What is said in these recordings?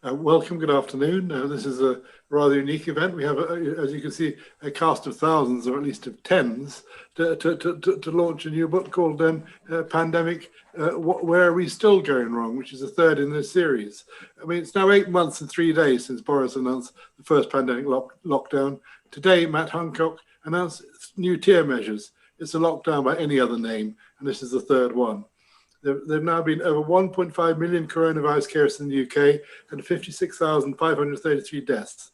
Welcome, good afternoon. This is a rather unique event. We have, as you can see, a cast of thousands, or at least of tens, to launch a new book called Pandemic, Where Are We Still Going Wrong?, which is the third in this series. I mean, it's now 8 months and 3 days since Boris announced the first pandemic lockdown. Today, Matt Hancock announced new tier measures. It's a lockdown by any other name, and this is the third one. There have now been over 1.5 million coronavirus cases in the UK and 56,533 deaths.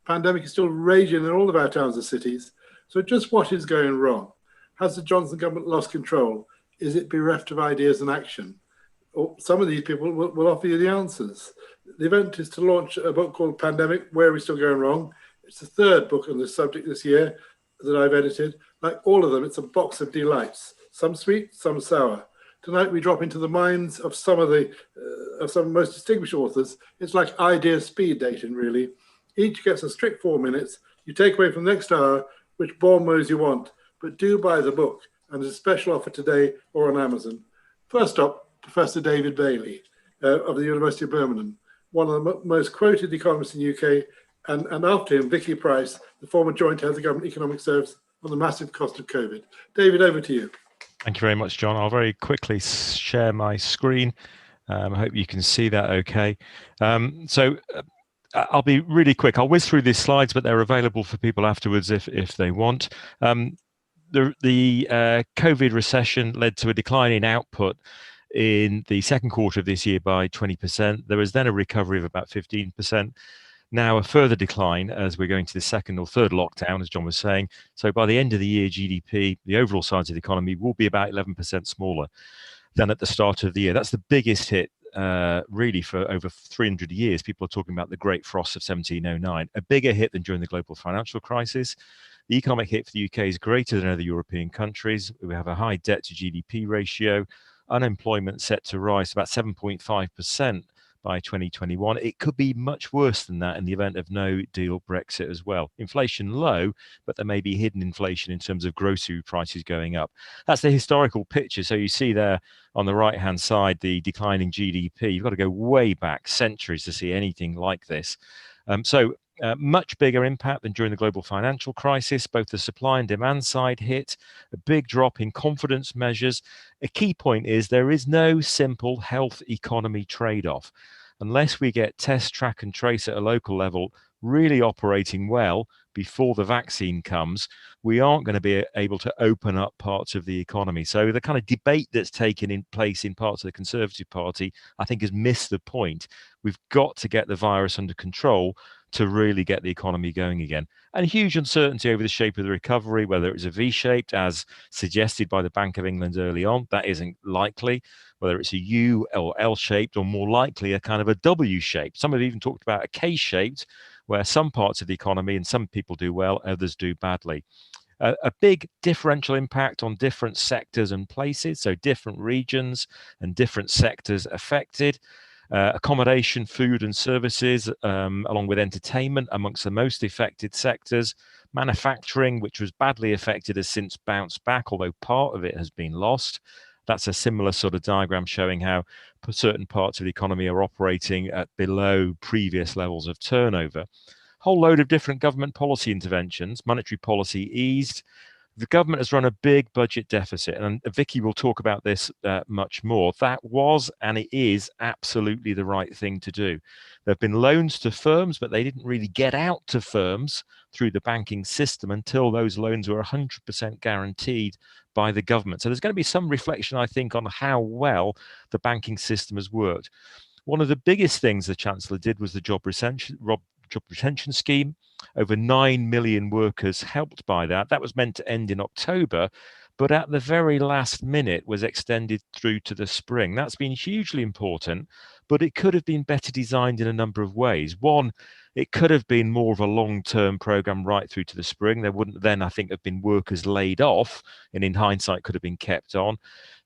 Pandemic is still raging in all of our towns and cities. So just what is going wrong? Has the Johnson government lost control? Is it bereft of ideas and action? Or some of these people will offer you the answers. The event is to launch a book called Pandemic, Where Are We Still Going Wrong? It's the third book on this subject this year that I've edited. Like all of them, it's a box of delights, some sweet, some sour. Tonight we drop into the minds of some most distinguished authors. It's like idea speed dating, really. Each gets a strict 4 minutes. You take away from the next hour which bon mots you want, but do buy the book. And there's a special offer today or on Amazon. First up, Professor David Bailey of the University of Birmingham, one of the most quoted economists in the UK, and after him, Vicky Pryce, the former Joint Head of the Government Economic Service, on the massive cost of COVID. David, over to you. Thank you very much, John. I'll very quickly share my screen. I hope you can see that okay. I'll be really quick. I'll whiz through these slides, but they're available for people afterwards if they want. The COVID recession led to a decline in output in the second quarter of this year by 20%. There was then a recovery of about 15%. Now a further decline as we're going to the second or third lockdown, as John was saying. So by the end of the year, GDP, the overall size of the economy, will be about 11% smaller than at the start of the year. That's the biggest hit really for over 300 years. People are talking about the Great Frost of 1709, a bigger hit than during the global financial crisis. The economic hit for the UK is greater than other European countries. We have a high debt to GDP ratio, unemployment set to rise to about 7.5%. by 2021. It could be much worse than that in the event of no deal Brexit as well. Inflation low, but there may be hidden inflation in terms of grocery prices going up. That's the historical picture. So you see there on the right-hand side, the declining GDP. You've got to go way back centuries to see anything like this. Much bigger impact than during the global financial crisis. Both the supply and demand side hit, a big drop in confidence measures. A key point is there is no simple health economy trade-off. Unless we get test, track and trace at a local level really operating well before the vaccine comes, we aren't going to be able to open up parts of the economy. So the kind of debate that's taken in place in parts of the Conservative Party, I think, has missed the point. We've got to get the virus under control to really get the economy going again. And huge uncertainty over the shape of the recovery, whether it's a V-shaped, as suggested by the Bank of England early on, that isn't likely. Whether it's a U or L-shaped, or more likely a kind of a W-shaped. Some have even talked about a K-shaped, where some parts of the economy and some people do well, others do badly. A big differential impact on different sectors and places, so different regions and different sectors affected. Accommodation, food and services, along with entertainment amongst the most affected sectors. Manufacturing, which was badly affected, has since bounced back, although part of it has been lost. That's a similar sort of diagram showing how certain parts of the economy are operating at below previous levels of turnover. Whole load of different government policy interventions. Monetary policy eased. The government has run a big budget deficit, and Vicky will talk about this much more. That was, and it is, absolutely the right thing to do. There have been loans to firms, but they didn't really get out to firms through the banking system until those loans were 100% guaranteed by the government. So there's going to be some reflection, I think, on how well the banking system has worked. One of the biggest things the Chancellor did was the job retention scheme. Over 9 million workers helped by that. That was meant to end in October, but at the very last minute was extended through to the spring. That's been hugely important, but it could have been better designed in a number of ways. One, it could have been more of a long-term program right through to the spring. There wouldn't then, I think, have been workers laid off, and in hindsight could have been kept on.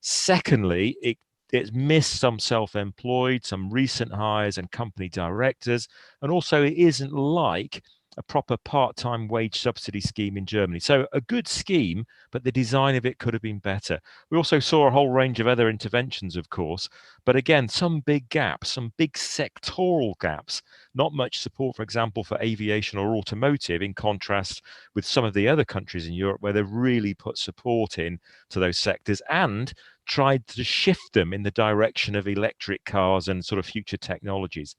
Secondly, it's missed some self-employed, some recent hires and company directors. And also it isn't like a proper part-time wage subsidy scheme in Germany. So a good scheme, but the design of it could have been better. We also saw a whole range of other interventions, of course, but again, some big gaps, some big sectoral gaps. Not much support, for example, for aviation or automotive, in contrast with some of the other countries in Europe where they've really put support in to those sectors and tried to shift them in the direction of electric cars and sort of future technologies.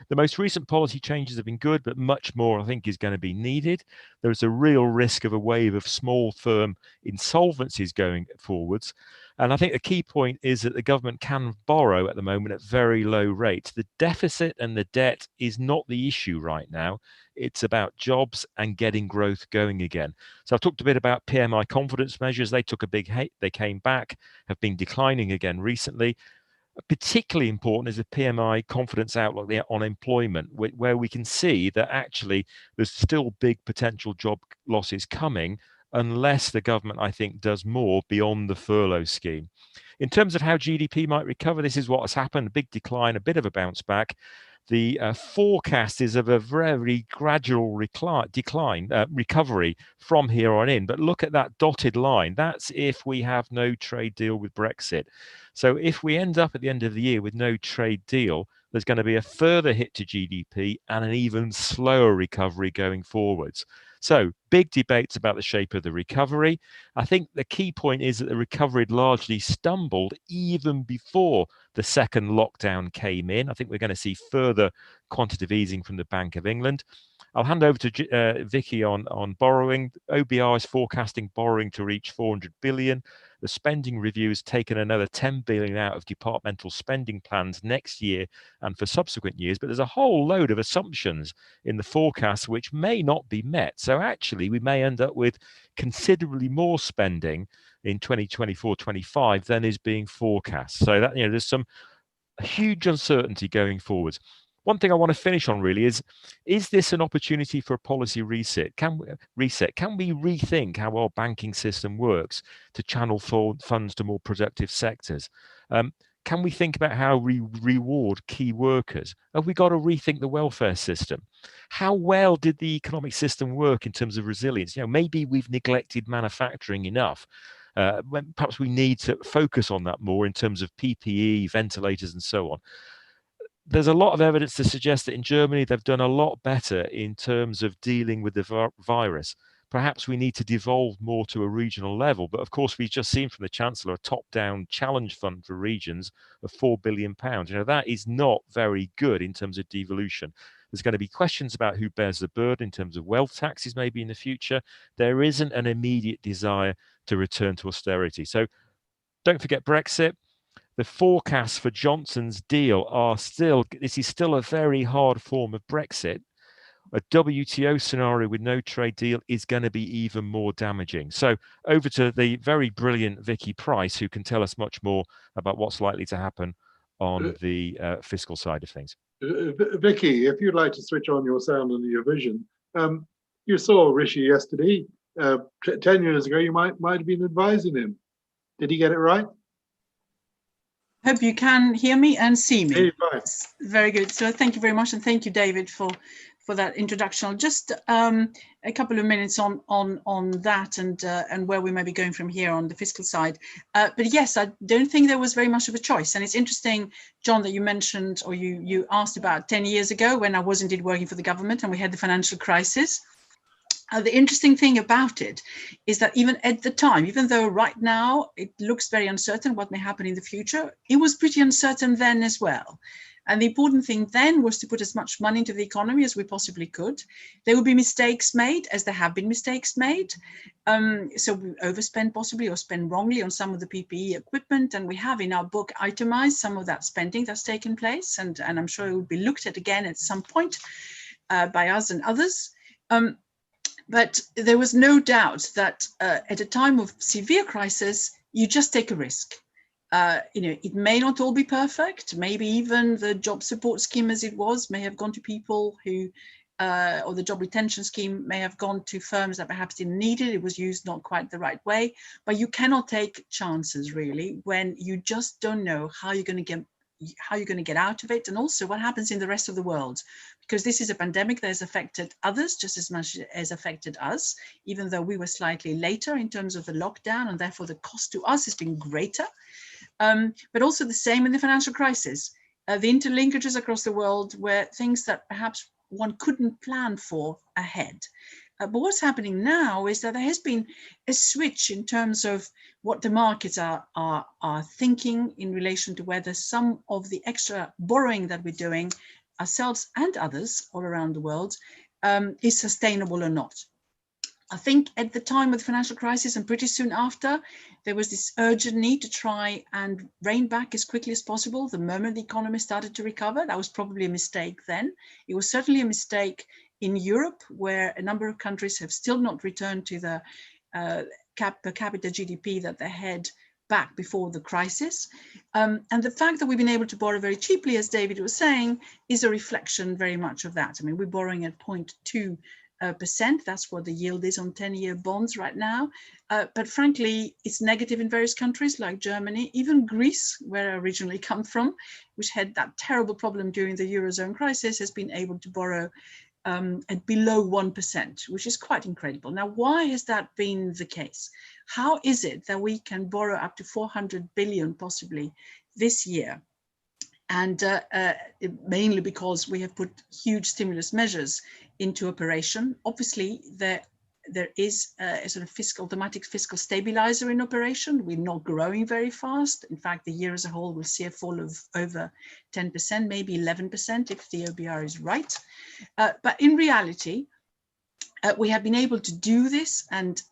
The most recent policy changes have been good, but much more, I think, is going to be needed. There is a real risk of a wave of small firm insolvencies going forwards. And I think the key point is that the government can borrow at the moment at very low rates. The deficit and the debt is not the issue right now. It's about jobs and getting growth going again. So I've talked a bit about PMI confidence measures. They took a big hit. They came back, have been declining again recently. Particularly important is the PMI confidence outlook there on employment, where we can see that actually there's still big potential job losses coming unless the government, I think, does more beyond the furlough scheme. In terms of how GDP might recover, this is what has happened, a big decline, a bit of a bounce back. The forecast is of a very gradual recovery from here on in. But look at that dotted line. That's if we have no trade deal with Brexit. So if we end up at the end of the year with no trade deal, there's going to be a further hit to GDP and an even slower recovery going forwards. So big debates about the shape of the recovery. I think the key point is that the recovery had largely stumbled even before the second lockdown came in. I think we're going to see further quantitative easing from the Bank of England. I'll hand over to Vicky on borrowing. OBR is forecasting borrowing to reach 400 billion. The spending review has taken another 10 billion out of departmental spending plans next year and for subsequent years, but there's a whole load of assumptions in the forecast which may not be met. So actually, we may end up with considerably more spending in 2024-25 than is being forecast. So that, there's some huge uncertainty going forwards. One thing I want to finish on really is this an opportunity for a policy reset? Can we rethink how our banking system works to channel funds to more productive sectors? Can we think about how we reward key workers? Have we got to rethink the welfare system? How well did the economic system work in terms of resilience? Maybe we've neglected manufacturing enough. Perhaps we need to focus on that more in terms of PPE, ventilators, and so on. There's a lot of evidence to suggest that in Germany, they've done a lot better in terms of dealing with the virus. Perhaps we need to devolve more to a regional level. But of course, we've just seen from the Chancellor a top-down challenge fund for regions of £4 billion. That is not very good in terms of devolution. There's going to be questions about who bears the burden in terms of wealth taxes maybe in the future. There isn't an immediate desire to return to austerity. So don't forget Brexit. The forecasts for Johnson's deal this is still a very hard form of Brexit. A WTO scenario with no trade deal is going to be even more damaging. So over to the very brilliant Vicky Pryce, who can tell us much more about what's likely to happen on the fiscal side of things. Vicky, if you'd like to switch on your sound and your vision, you saw Rishi yesterday. 10 years ago, you might have been advising him. Did he get it right? Hope you can hear me and see me. Hey, right. Very good. So thank you very much, and thank you, David, for that introduction. Just a couple of minutes on that and where we may be going from here on the fiscal side. But yes, I don't think there was very much of a choice. And it's interesting, John, that you mentioned or you asked about 10 years ago when I was indeed working for the government and we had the financial crisis. The interesting thing about it is that even at the time, even though right now it looks very uncertain what may happen in the future, it was pretty uncertain then as well. And the important thing then was to put as much money into the economy as we possibly could. There will be mistakes made, as there have been mistakes made. So we overspend possibly or spend wrongly on some of the PPE equipment. And we have in our book itemized some of that spending that's taken place. And I'm sure it will be looked at again at some point by us and others. But there was no doubt that at a time of severe crisis, you just take a risk. It may not all be perfect. Maybe even the job support scheme as it was may have gone to people who, or the job retention scheme may have gone to firms that perhaps didn't need it. It was used not quite the right way. But you cannot take chances really when you just don't know how you're going to how you're going to get out of it, and also what happens in the rest of the world, because this is a pandemic that has affected others just as much as affected us, even though we were slightly later in terms of the lockdown, and therefore the cost to us has been greater. But also the same in the financial crisis. The interlinkages across the world were things that perhaps one couldn't plan for ahead. But what's happening now is that there has been a switch in terms of what the markets are thinking in relation to whether some of the extra borrowing that we're doing ourselves and others all around the world is sustainable or not. I think at the time of the financial crisis and pretty soon after, there was this urgent need to try and rein back as quickly as possible the moment the economy started to recover. That was probably a mistake then. It was certainly a mistake in Europe, where a number of countries have still not returned to the per capita GDP that they had back before the crisis. And the fact that we've been able to borrow very cheaply, as David was saying, is a reflection very much of that. I mean, we're borrowing at 0.2%. That's what the yield is on 10-year bonds right now. But frankly, it's negative in various countries like Germany, even Greece, where I originally come from, which had that terrible problem during the Eurozone crisis, has been able to borrow at below 1%, which is quite incredible. Now, why has that been the case? How is it that we can borrow up to 400 billion possibly this year? And mainly because we have put huge stimulus measures into operation. Obviously, there is a sort of automatic fiscal stabilizer in operation. We're not growing very fast. In fact, the year as a whole will see a fall of over 10%, maybe 11% if the OBR is right. But in reality, we have been able to do this and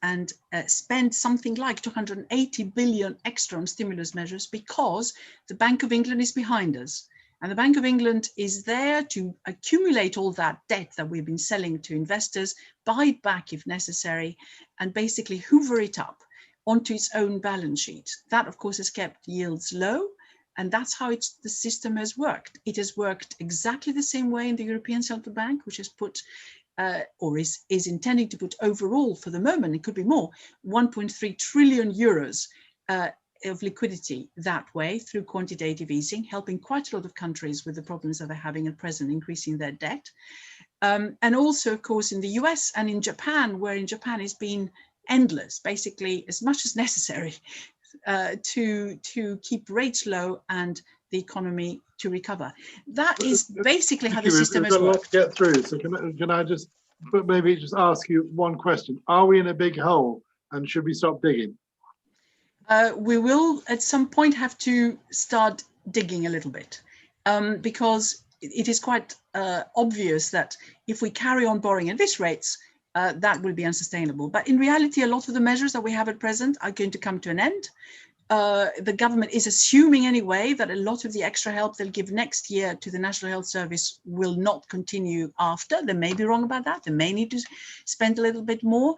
spend something like 280 billion extra on stimulus measures because the Bank of England is behind us. And the Bank of England is there to accumulate all that debt that we've been selling to investors, buy it back if necessary, and basically hoover it up onto its own balance sheet. That, of course, has kept yields low. And that's how the system has worked. It has worked exactly the same way in the European Central Bank, which has put or is intending to put overall for the moment, it could be more, 1.3 trillion euros of liquidity that way through quantitative easing, helping quite a lot of countries with the problems that they're having at present, increasing their debt. And also, of course, in the US and in Japan, where in Japan it's been endless, basically as much as necessary to keep rates low and the economy to recover. That is basically how the system has worked. We've got a lot to get through, so can I just maybe just ask you one question? Are we in a big hole and should we stop digging? We will at some point have to start digging a little bit because it is quite obvious that if we carry on borrowing at this rates, that will be unsustainable. But in reality, a lot of the measures that we have at present are going to come to an end. The government is assuming anyway that a lot of the extra help they'll give next year to the National Health Service will not continue after. They may be wrong about that. They may need to spend a little bit more,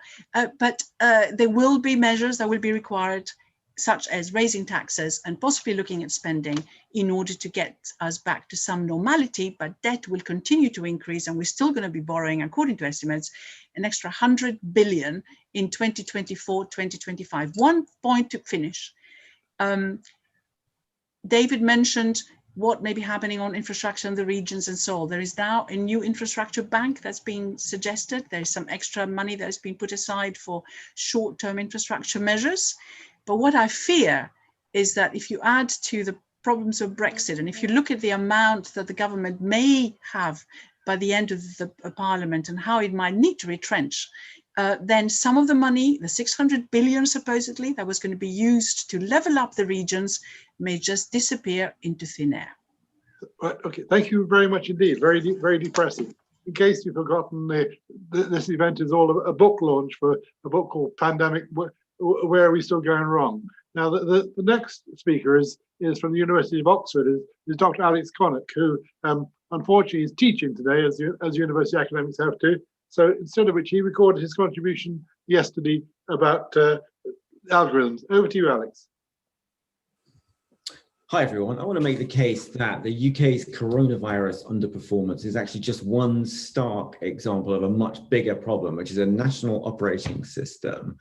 but there will be measures that will be required, such as raising taxes and possibly looking at spending in order to get us back to some normality, but debt will continue to increase and we're still going to be borrowing, according to estimates, an extra 100 billion in 2024, 2025. One point to finish. David mentioned what may be happening on infrastructure in the regions and so on. There is now a new infrastructure bank that's being suggested. There is some extra money that has been put aside for short-term infrastructure measures. But what I fear is that if you add to the problems of Brexit, and if you look at the amount that the government may have by the end of the Parliament and how it might need to retrench, then some of the money, the 600 billion supposedly, that was going to be used to level up the regions may just disappear into thin air. Right, okay, thank you very much indeed. Very depressing. In case you've forgotten, this event is all a book launch for a book called Pandemic, Where Are We Still Going Wrong? Now, the next speaker is from the University of Oxford, is Dr. Alex Connock, who unfortunately is teaching today, as university academics have to. So instead of which he recorded his contribution yesterday about algorithms. Over to you, Alex. Hi everyone, I want to make the case that the UK's coronavirus underperformance is actually just one stark example of a much bigger problem, which is a national operating system,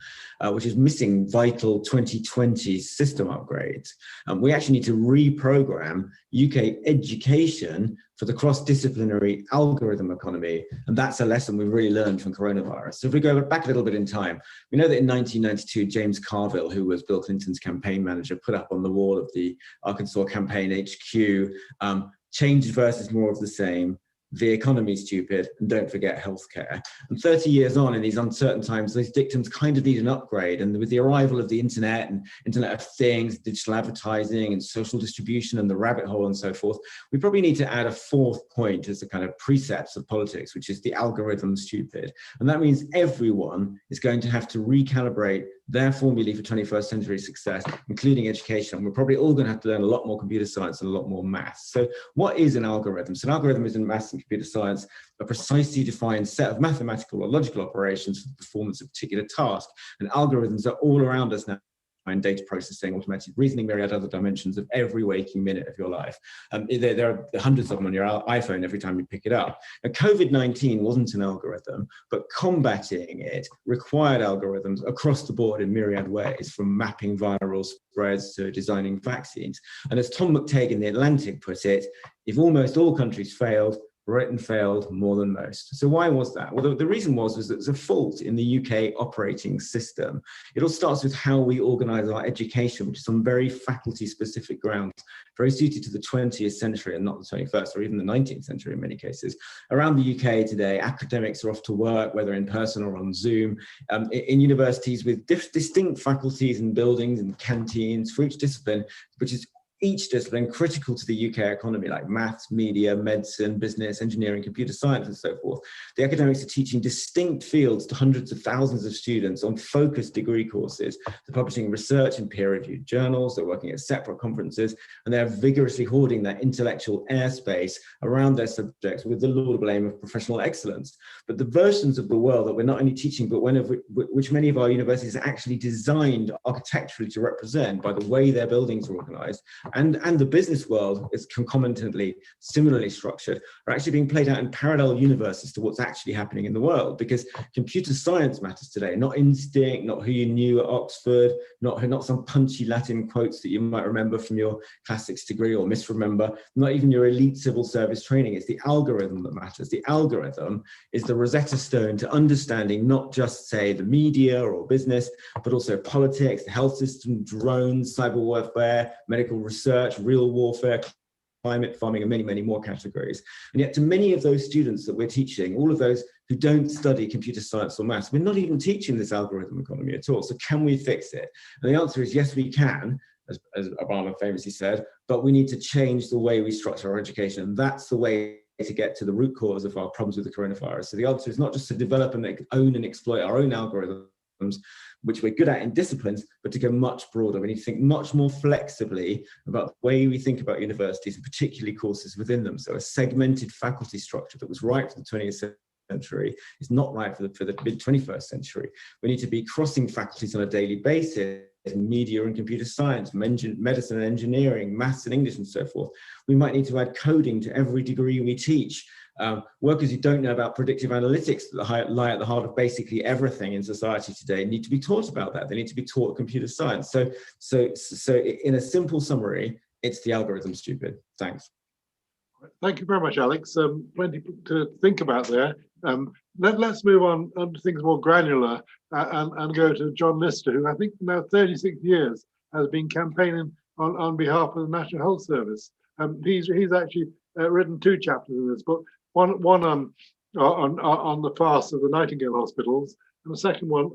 which is missing vital 2020 system upgrades. We actually need to reprogram UK education for the cross-disciplinary algorithm economy, and that's a lesson we really learned from coronavirus. So if we go back a little bit in time, we know that in 1992, James Carville, who was Bill Clinton's campaign manager, put up on the wall of the Arkansas campaign HQ, change versus more of the same, the economy is stupid, and don't forget healthcare. And 30 years on, in these uncertain times, those dictums kind of need an upgrade. And with the arrival of the internet and Internet of Things, digital advertising and social distribution and the rabbit hole and so forth, we probably need to add a fourth point as the kind of precepts of politics, which is the algorithm stupid. And that means everyone is going to have to recalibrate their formulae for 21st century success, including education. We're probably all going to have to learn a lot more computer science and a lot more maths. So what is an algorithm? So an algorithm is in maths and computer science a precisely defined set of mathematical or logical operations for the performance of a particular task. And algorithms are all around us now. And data processing, automated reasoning, myriad other dimensions of every waking minute of your life. There are hundreds of them on your iPhone every time you pick it up. Now, COVID-19 wasn't an algorithm, but combating it required algorithms across the board in myriad ways, from mapping viral spreads to designing vaccines. And as Tom McTague in The Atlantic put it, if almost all countries failed, Britain failed more than most. So why was that? Well, the reason was that there's a fault in the UK operating system. It all starts with how we organise our education, which is on very faculty-specific grounds, very suited to the 20th century and not the 21st or even the 19th century in many cases. Around the UK today, academics are off to work, whether in person or on Zoom, in universities with distinct faculties and buildings and canteens for each discipline, which is each discipline critical to the UK economy, like maths, media, medicine, business, engineering, computer science, and so forth. The academics are teaching distinct fields to hundreds of thousands of students on focused degree courses. They're publishing research in peer-reviewed journals, they're working at separate conferences, and they're vigorously hoarding that intellectual airspace around their subjects with the laudable aim of professional excellence. But the versions of the world that we're not only teaching, but which many of our universities are actually designed architecturally to represent by the way their buildings are organized, and the business world is concomitantly similarly structured, are actually being played out in parallel universes to what's actually happening in the world. Because computer science matters today, not instinct, not who you knew at Oxford, not some punchy Latin quotes that you might remember from your classics degree or misremember, not even your elite civil service training. It's the algorithm that matters. The algorithm is the Rosetta Stone to understanding not just, say, the media or business, but also politics, the health system, drones, cyber warfare, medical research, real warfare, climate farming, and many, many more categories. And yet to many of those students that we're teaching, all of those who don't study computer science or maths, we're not even teaching this algorithm economy at all. So can we fix it? And the answer is yes, we can, as Obama famously said, but we need to change the way we structure our education. And that's the way to get to the root cause of our problems with the coronavirus. So the answer is not just to develop and own and exploit our own algorithms, which we're good at in disciplines, but to go much broader. We need to think much more flexibly about the way we think about universities, and particularly courses within them. So a segmented faculty structure that was right for the 20th century is not right for the mid-21st century. We need to be crossing faculties on a daily basis, in media and computer science, medicine and engineering, maths and English, and so forth. We might need to add coding to every degree we teach. Workers who don't know about predictive analytics that lie at the heart of basically everything in society today need to be taught about that. They need to be taught computer science. So in a simple summary, it's the algorithm stupid. Thanks. Thank you very much, Alex. Plenty to think about there. Let's move on to things more granular and go to John Lister, who I think now 36 years has been campaigning on behalf of the National Health Service. He's actually written two chapters in this book. One on the farce of the Nightingale hospitals, and the second one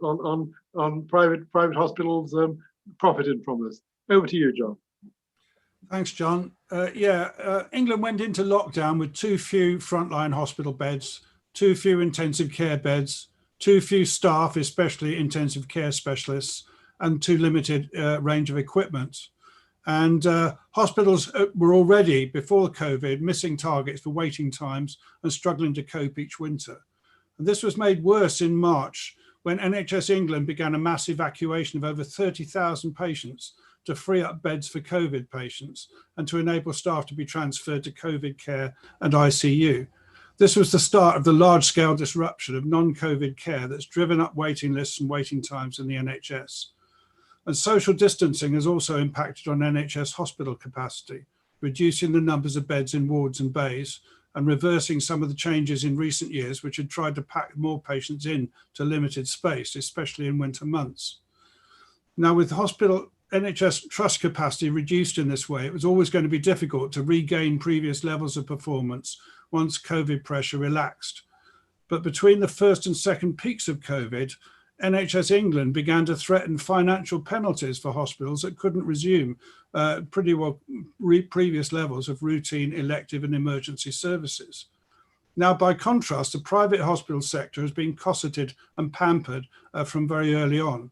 on private hospitals profiting from this. Over to you, John. Thanks, John. England went into lockdown with too few frontline hospital beds, too few intensive care beds, too few staff, especially intensive care specialists, and too limited range of equipment. And hospitals were already, before COVID, missing targets for waiting times and struggling to cope each winter. And this was made worse in March when NHS England began a mass evacuation of over 30,000 patients to free up beds for COVID patients and to enable staff to be transferred to COVID care and ICU. This was the start of the large-scale disruption of non-COVID care that's driven up waiting lists and waiting times in the NHS. And social distancing has also impacted on NHS hospital capacity, reducing the numbers of beds in wards and bays and reversing some of the changes in recent years which had tried to pack more patients in to limited space, especially in winter months. Now, with hospital NHS trust capacity reduced in this way, it was always going to be difficult to regain previous levels of performance once COVID pressure relaxed. But between the first and second peaks of COVID, NHS England began to threaten financial penalties for hospitals that couldn't resume previous levels of routine, elective and emergency services. Now, by contrast, the private hospital sector has been cosseted and pampered from very early on.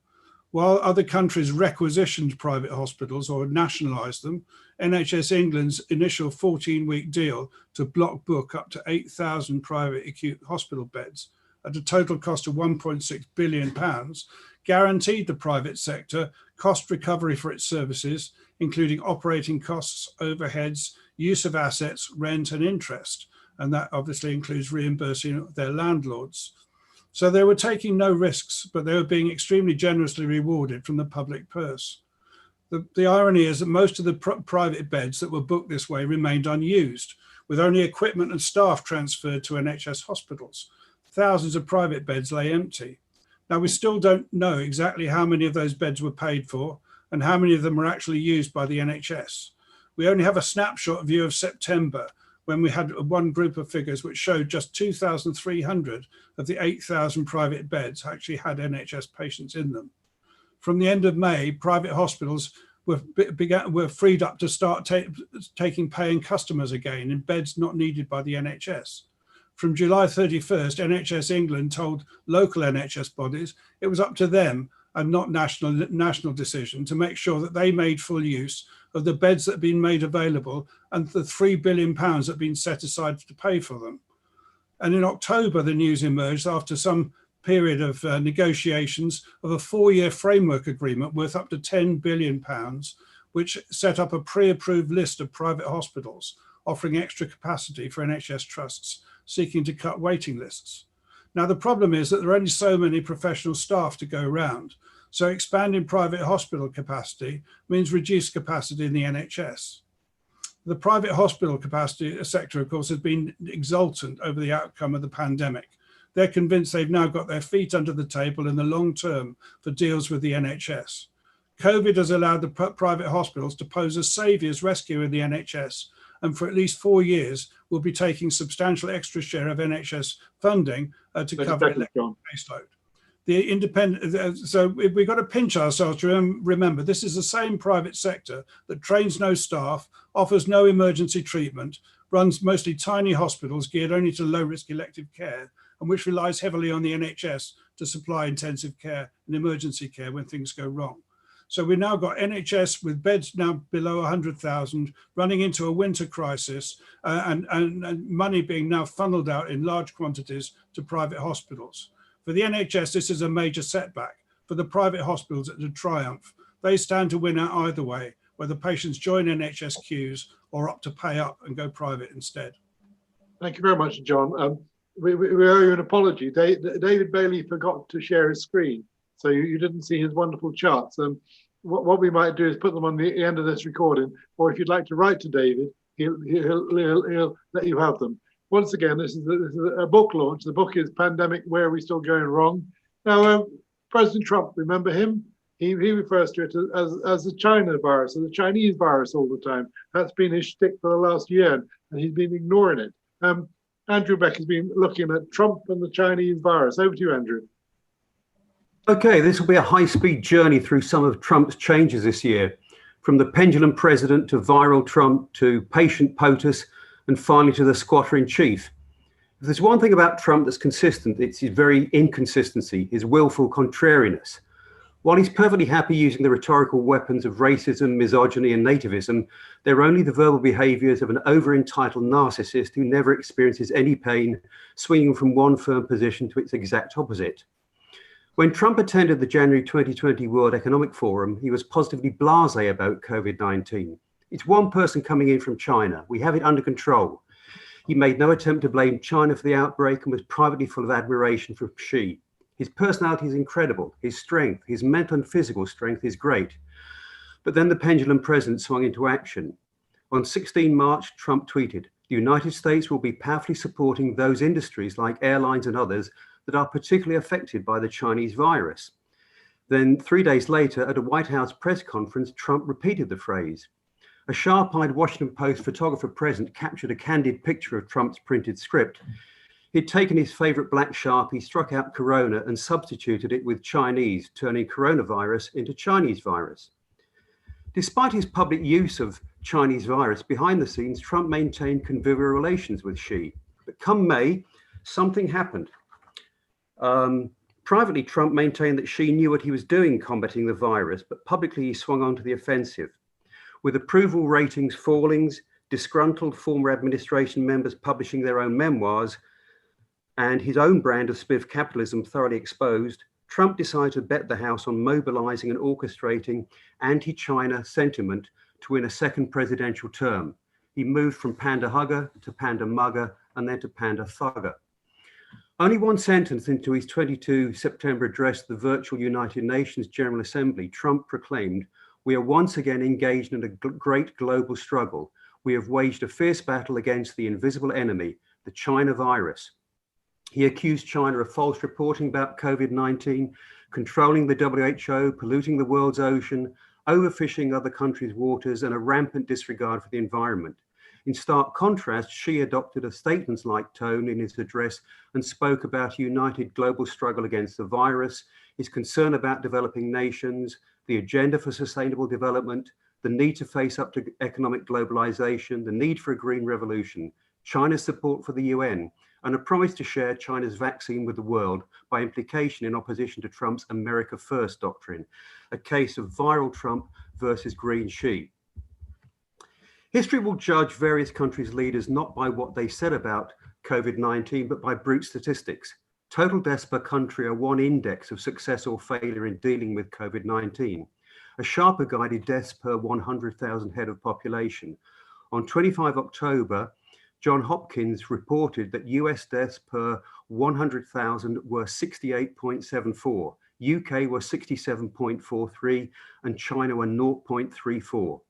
While other countries requisitioned private hospitals or nationalised them, NHS England's initial 14-week deal to block book up to 8,000 private acute hospital beds at a total cost of £1.6 billion guaranteed the private sector cost recovery for its services, including operating costs, overheads, use of assets, rent and interest. And that obviously includes reimbursing their landlords. So they were taking no risks, but they were being extremely generously rewarded from the public purse. The irony is that most of the private beds that were booked this way remained unused, with only equipment and staff transferred to NHS hospitals. Thousands of private beds lay empty. Now, we still don't know exactly how many of those beds were paid for and how many of them were actually used by the NHS. We only have a snapshot view of September, when we had one group of figures which showed just 2,300 of the 8,000 private beds actually had NHS patients in them. From the end of May, private hospitals were freed up to start taking paying customers again in beds not needed by the NHS. From July 31st, NHS England told local NHS bodies it was up to them and not national decision to make sure that they made full use of the beds that had been made available and the £3 billion that had been set aside to pay for them. And in October, the news emerged after some period of negotiations of a 4-year framework agreement worth up to £10 billion, which set up a pre-approved list of private hospitals offering extra capacity for NHS trusts seeking to cut waiting lists. Now, the problem is that there are only so many professional staff to go around. So expanding private hospital capacity means reduced capacity in the NHS. The private hospital capacity sector, of course, has been exultant over the outcome of the pandemic. They're convinced they've now got their feet under the table in the long term for deals with the NHS. COVID has allowed the private hospitals to pose as saviours rescuing the NHS, and for at least 4 years will be taking substantial extra share of NHS funding to cover elective caseload. The independent, so we've got to pinch ourselves to remember this is the same private sector that trains no staff, offers no emergency treatment, runs mostly tiny hospitals geared only to low-risk elective care, and which relies heavily on the NHS to supply intensive care and emergency care when things go wrong. So we've now got NHS with beds now below 100,000, running into a winter crisis and money being now funneled out in large quantities to private hospitals. For the NHS, this is a major setback. For the private hospitals, it's a triumph. They stand to win out either way, whether patients join NHS queues or opt to pay up and go private instead. Thank you very much, John. We owe you an apology. David Bailey forgot to share his screen, so you didn't see his wonderful charts. What we might do is put them on the end of this recording, or if you'd like to write to David, he'll let you have them. Once again, this is a book launch. The book is Pandemic, Where Are We Still Going Wrong? Now, President Trump, remember him? He refers to it as the China virus, or the Chinese virus all the time. That's been his shtick for the last year, and he's been ignoring it. Andrew Beck has been looking at Trump and the Chinese virus. Over to you, Andrew. Okay, this will be a high-speed journey through some of Trump's changes this year, from the pendulum president to viral Trump to patient POTUS, and finally to the squatter-in-chief. If there's one thing about Trump that's consistent, it's his very inconsistency, his willful contrariness. While he's perfectly happy using the rhetorical weapons of racism, misogyny, and nativism, they're only the verbal behaviours of an over-entitled narcissist who never experiences any pain, swinging from one firm position to its exact opposite. When Trump attended the January 2020 World Economic Forum, he was positively blasé about COVID-19. It's one person coming in from China. We have it under control. He made no attempt to blame China for the outbreak and was privately full of admiration for Xi. His personality is incredible. His strength, his mental and physical strength is great. But then the pendulum president swung into action. On 16 March, Trump tweeted, "The United States will be powerfully supporting those industries like airlines and others that are particularly affected by the Chinese virus." Then 3 days later, at a White House press conference, Trump repeated the phrase. A sharp-eyed Washington Post photographer present captured a candid picture of Trump's printed script. He'd taken his favorite black Sharpie, struck out Corona and substituted it with Chinese, turning coronavirus into Chinese virus. Despite his public use of Chinese virus, behind the scenes, Trump maintained convivial relations with Xi. But come May, something happened. Privately, Trump maintained that Xi knew what he was doing combating the virus, but publicly he swung onto the offensive. With approval ratings falling, disgruntled former administration members publishing their own memoirs, and his own brand of spiff capitalism thoroughly exposed, Trump decided to bet the House on mobilizing and orchestrating anti-China sentiment to win a second presidential term. He moved from panda hugger to panda mugger and then to panda thugger. Only one sentence into his 22 September address to the virtual United Nations General Assembly, Trump proclaimed, "We are once again engaged in a great global struggle. We have waged a fierce battle against the invisible enemy, the China virus." He accused China of false reporting about COVID-19, controlling the WHO, polluting the world's ocean, overfishing other countries' waters, and a rampant disregard for the environment. In stark contrast, Xi adopted a statesman-like tone in his address and spoke about a united global struggle against the virus, his concern about developing nations, the agenda for sustainable development, the need to face up to economic globalization, the need for a green revolution, China's support for the UN, and a promise to share China's vaccine with the world, by implication in opposition to Trump's America First doctrine, a case of viral Trump versus green Xi. History will judge various countries' leaders not by what they said about COVID-19, but by brute statistics. Total deaths per country are one index of success or failure in dealing with COVID-19. A sharper guided deaths per 100,000 head of population. On 25 October, Johns Hopkins reported that US deaths per 100,000 were 68.74, UK were 67.43, and China were 0.34.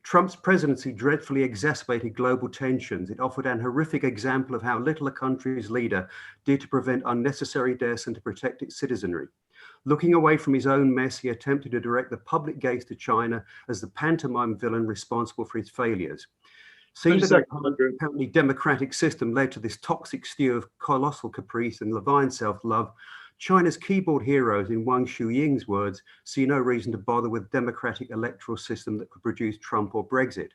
Trump's presidency dreadfully exacerbated global tensions. It offered an horrific example of how little a country's leader did to prevent unnecessary deaths and to protect its citizenry. Looking away from his own mess, he attempted to direct the public gaze to China as the pantomime villain responsible for his failures. Seems that the apparently democratic system led to this toxic stew of colossal caprice and Levian self-love. China's keyboard heroes, in Wang Shuying's words, see no reason to bother with democratic electoral system that could produce Trump or Brexit.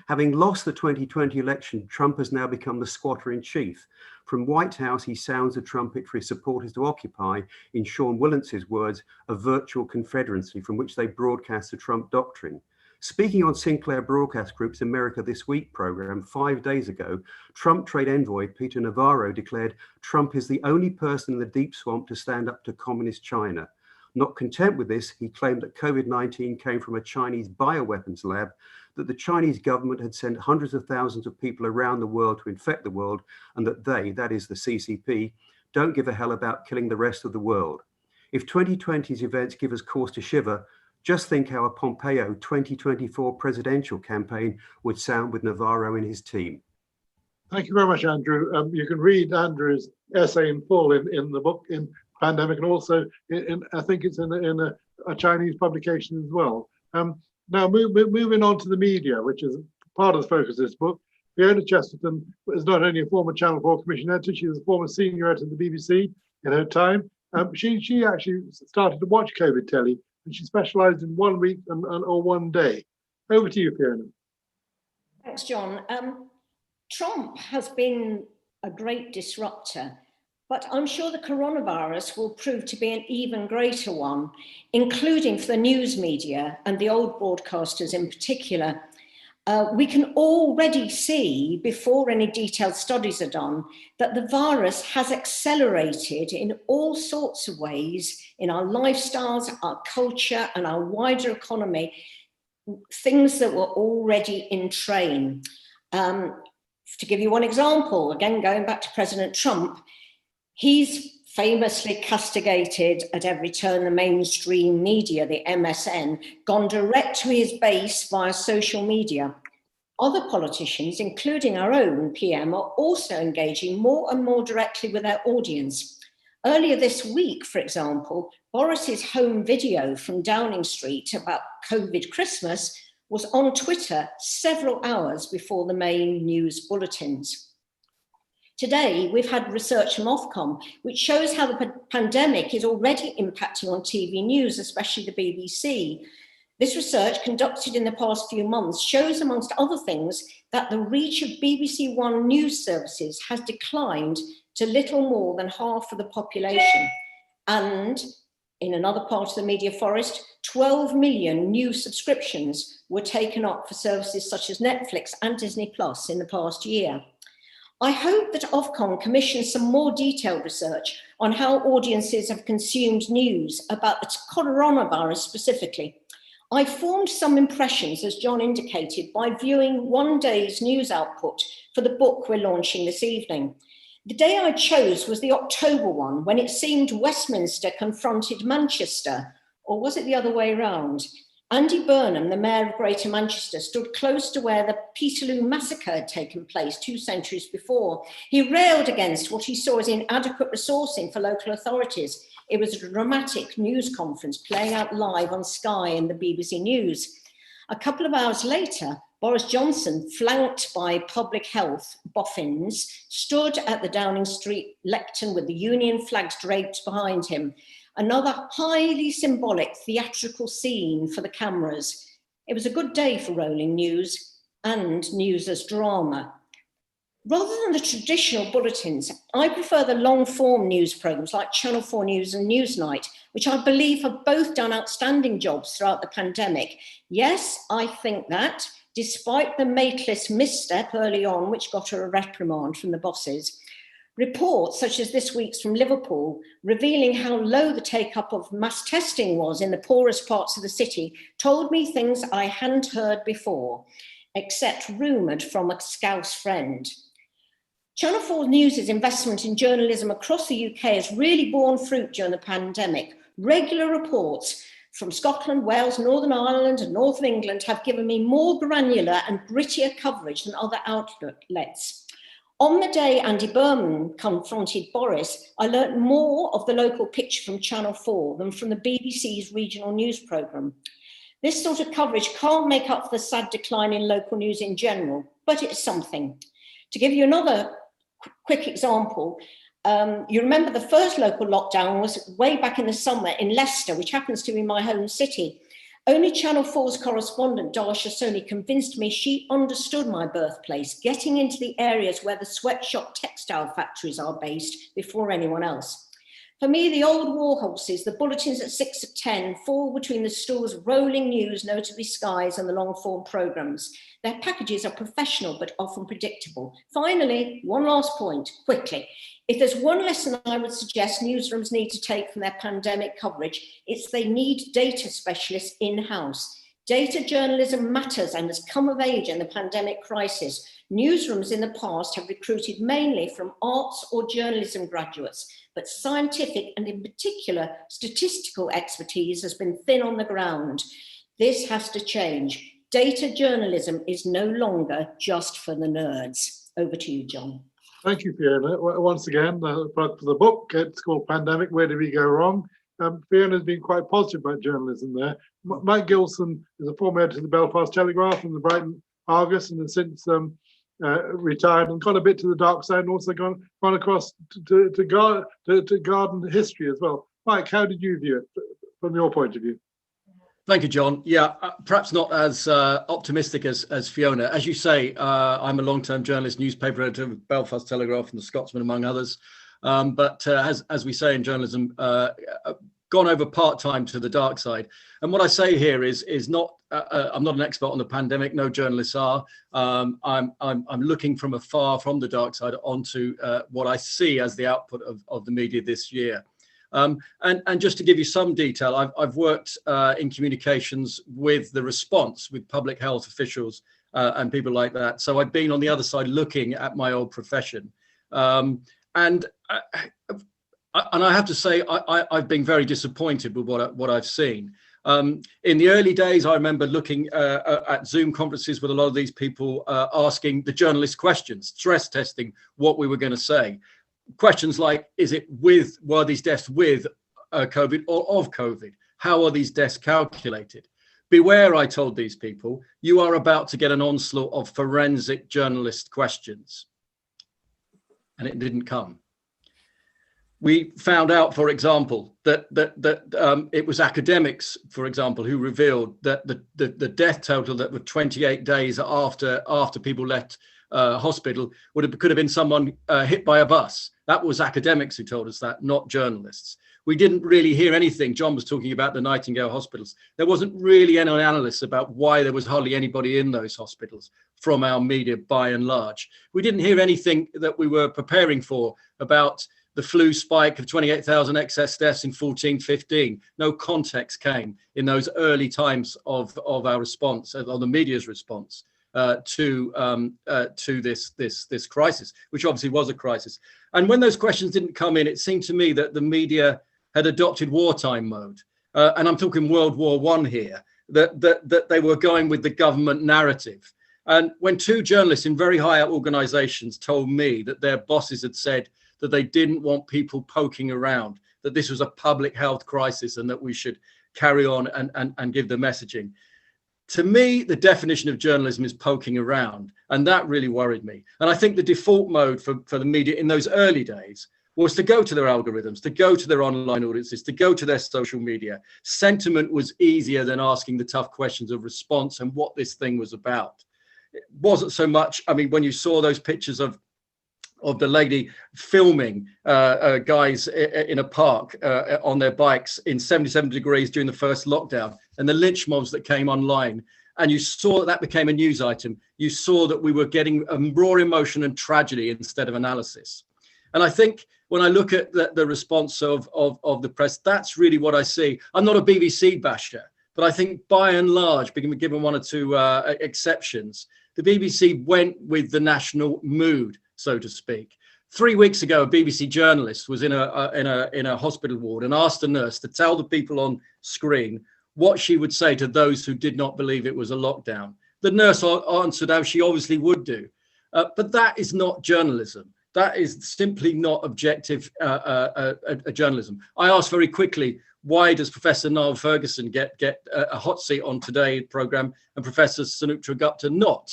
Having lost the 2020 election, Trump has now become the squatter in chief. From White House, he sounds a trumpet for his supporters to occupy, in Sean Willence's words, a virtual confederacy from which they broadcast the Trump doctrine. Speaking on Sinclair Broadcast Group's America This Week program 5 days ago, Trump trade envoy Peter Navarro declared Trump is the only person in the deep swamp to stand up to communist China. Not content with this, he claimed that COVID-19 came from a Chinese bioweapons lab, that the Chinese government had sent hundreds of thousands of people around the world to infect the world, and that they, that is the CCP, don't give a hell about killing the rest of the world. If 2020's events give us cause to shiver, just think how a Pompeo 2024 presidential campaign would sound with Navarro and his team. Thank you very much, Andrew. You can read Andrew's essay in full in the book in Pandemic, and also in I think it's in a Chinese publication as well. Now moving on to the media, which is part of the focus of this book. Fiona Chesterton is not only a former Channel 4 commission editor, she was a former senior editor of the BBC in her time. She actually started to watch COVID telly, and she specialised in 1 week or 1 day. Over to you, Fiona. Thanks, John. Trump has been a great disruptor, but I'm sure the coronavirus will prove to be an even greater one, including for the news media and the old broadcasters in particular. We can already see, before any detailed studies are done, that the virus has accelerated in all sorts of ways in our lifestyles, our culture, and our wider economy, things that were already in train. To give you one example, again, going back to President Trump, he's famously castigated at every turn the mainstream media, the MSN, gone direct to his base via social media. Other politicians, including our own PM, are also engaging more and more directly with their audience. Earlier this week, for example, Boris's home video from Downing Street about COVID Christmas was on Twitter several hours before the main news bulletins. Today, we've had research from Ofcom, which shows how the pandemic is already impacting on TV news, especially the BBC. This research, conducted in the past few months, shows, amongst other things, that the reach of BBC One news services has declined to little more than half of the population. And in another part of the media forest, 12 million new subscriptions were taken up for services such as Netflix and Disney Plus in the past year. I hope that Ofcom commissions some more detailed research on how audiences have consumed news about the coronavirus specifically. I formed some impressions, as John indicated, by viewing one day's news output for the book we're launching this evening. The day I chose was the October one, when it seemed Westminster confronted Manchester, or was it the other way around? Andy Burnham, the Mayor of Greater Manchester, stood close to where the Peterloo massacre had taken place 2 centuries before. He railed against what he saw as inadequate resourcing for local authorities. It was a dramatic news conference playing out live on Sky and the BBC News. A couple of hours later, Boris Johnson, flanked by public health boffins, stood at the Downing Street lectern with the Union flags draped behind him. Another highly symbolic theatrical scene for the cameras. It was a good day for rolling news and news as drama. Rather than the traditional bulletins, I prefer the long-form news programmes like Channel 4 News and Newsnight, which I believe have both done outstanding jobs throughout the pandemic. Yes, I think that, despite the mateless misstep early on, which got her a reprimand from the bosses, reports such as this week's from Liverpool, revealing how low the take-up of mass testing was in the poorest parts of the city, told me things I hadn't heard before, except rumoured from a Scouse friend. Channel 4 News' investment in journalism across the UK has really borne fruit during the pandemic. Regular reports from Scotland, Wales, Northern Ireland and North of England have given me more granular and grittier coverage than other outlets. On the day Andy Burnham confronted Boris, I learnt more of the local picture from Channel 4 than from the BBC's regional news programme. This sort of coverage can't make up for the sad decline in local news in general, but it's something. To give you another quick example, you remember the first local lockdown was way back in the summer in Leicester, which happens to be my home city. Only Channel 4's correspondent, Darsha Soni, convinced me she understood my birthplace, getting into the areas where the sweatshop textile factories are based before anyone else. For me, the old war horses, the bulletins at 6 at 10, fall between the store's rolling news, notably Skies, and the long-form programmes. Their packages are professional, but often predictable. Finally, one last point, quickly. If there's one lesson I would suggest newsrooms need to take from their pandemic coverage, it's they need data specialists in-house. Data journalism matters and has come of age in the pandemic crisis. Newsrooms in the past have recruited mainly from arts or journalism graduates, but scientific and in particular statistical expertise has been thin on the ground. This has to change. Data journalism is no longer just for the nerds. Over to you, John. Thank you, Fiona. Once again, for the book, it's called Pandemic, Where Did We Go Wrong? Fiona's been quite positive about journalism there. Mike Gilson is a former editor of the Belfast Telegraph and the Brighton Argus, and has since retired and gone a bit to the dark side, and also gone across to garden history as well. Mike, how did you view it from your point of view? Thank you, John. Yeah, perhaps not as optimistic as Fiona. As you say, I'm a long-term journalist, newspaper editor of Belfast Telegraph and the Scotsman, among others. But as we say in journalism, gone over part-time to the dark side. And what I say here is not, I'm not an expert on the pandemic, no journalists are. I'm looking from afar from the dark side onto what I see as the output of the media this year. And just to give you some detail, I've worked in communications with the response, with public health officials and people like that. So I've been on the other side looking at my old profession. And I have to say, I've been very disappointed with what I've seen. In the early days, I remember looking at Zoom conferences with a lot of these people asking the journalists questions, stress testing what we were going to say. Questions like, were these deaths with COVID or of COVID? How are these deaths calculated? Beware, I told these people, you are about to get an onslaught of forensic journalist questions. And it didn't come. We found out, for example, that it was academics, for example, who revealed that the death total that were 28 days after people left hospital could have been someone hit by a bus. That was academics who told us that, not journalists. We didn't really hear anything. John was talking about the Nightingale hospitals. There wasn't really any analysis about why there was hardly anybody in those hospitals from our media, by and large. We didn't hear anything that we were preparing for about the flu spike of 28,000 excess deaths in 14-15. No context came in those early times of our response, of the media's response to this crisis, which obviously was a crisis. And when those questions didn't come in, it seemed to me that the media had adopted wartime mode. And I'm talking World War I here, that they were going with the government narrative. And when two journalists in very high organizations told me that their bosses had said that they didn't want people poking around, that this was a public health crisis and that we should carry on and give the messaging. To me, the definition of journalism is poking around, and that really worried me. And I think the default mode for the media in those early days was to go to their algorithms, to go to their online audiences, to go to their social media. Sentiment was easier than asking the tough questions of response and what this thing was about. It wasn't so much, I mean, when you saw those pictures of the lady filming guys in a park on their bikes in 77 degrees during the first lockdown, and the lynch mobs that came online, and you saw that became a news item. You saw that we were getting raw emotion and tragedy instead of analysis. And I think when I look at the response of the press, that's really what I see. I'm not a BBC basher, but I think by and large, given one or two exceptions, the BBC went with the national mood, so to speak. 3 weeks ago, a BBC journalist was in a hospital ward and asked a nurse to tell the people on screen what she would say to those who did not believe it was a lockdown. The nurse answered how she obviously would do. But that is not journalism. That is simply not objective journalism. I asked very quickly, why does Professor Niall Ferguson get a hot seat on today's programme and Professor Sunetra Gupta not?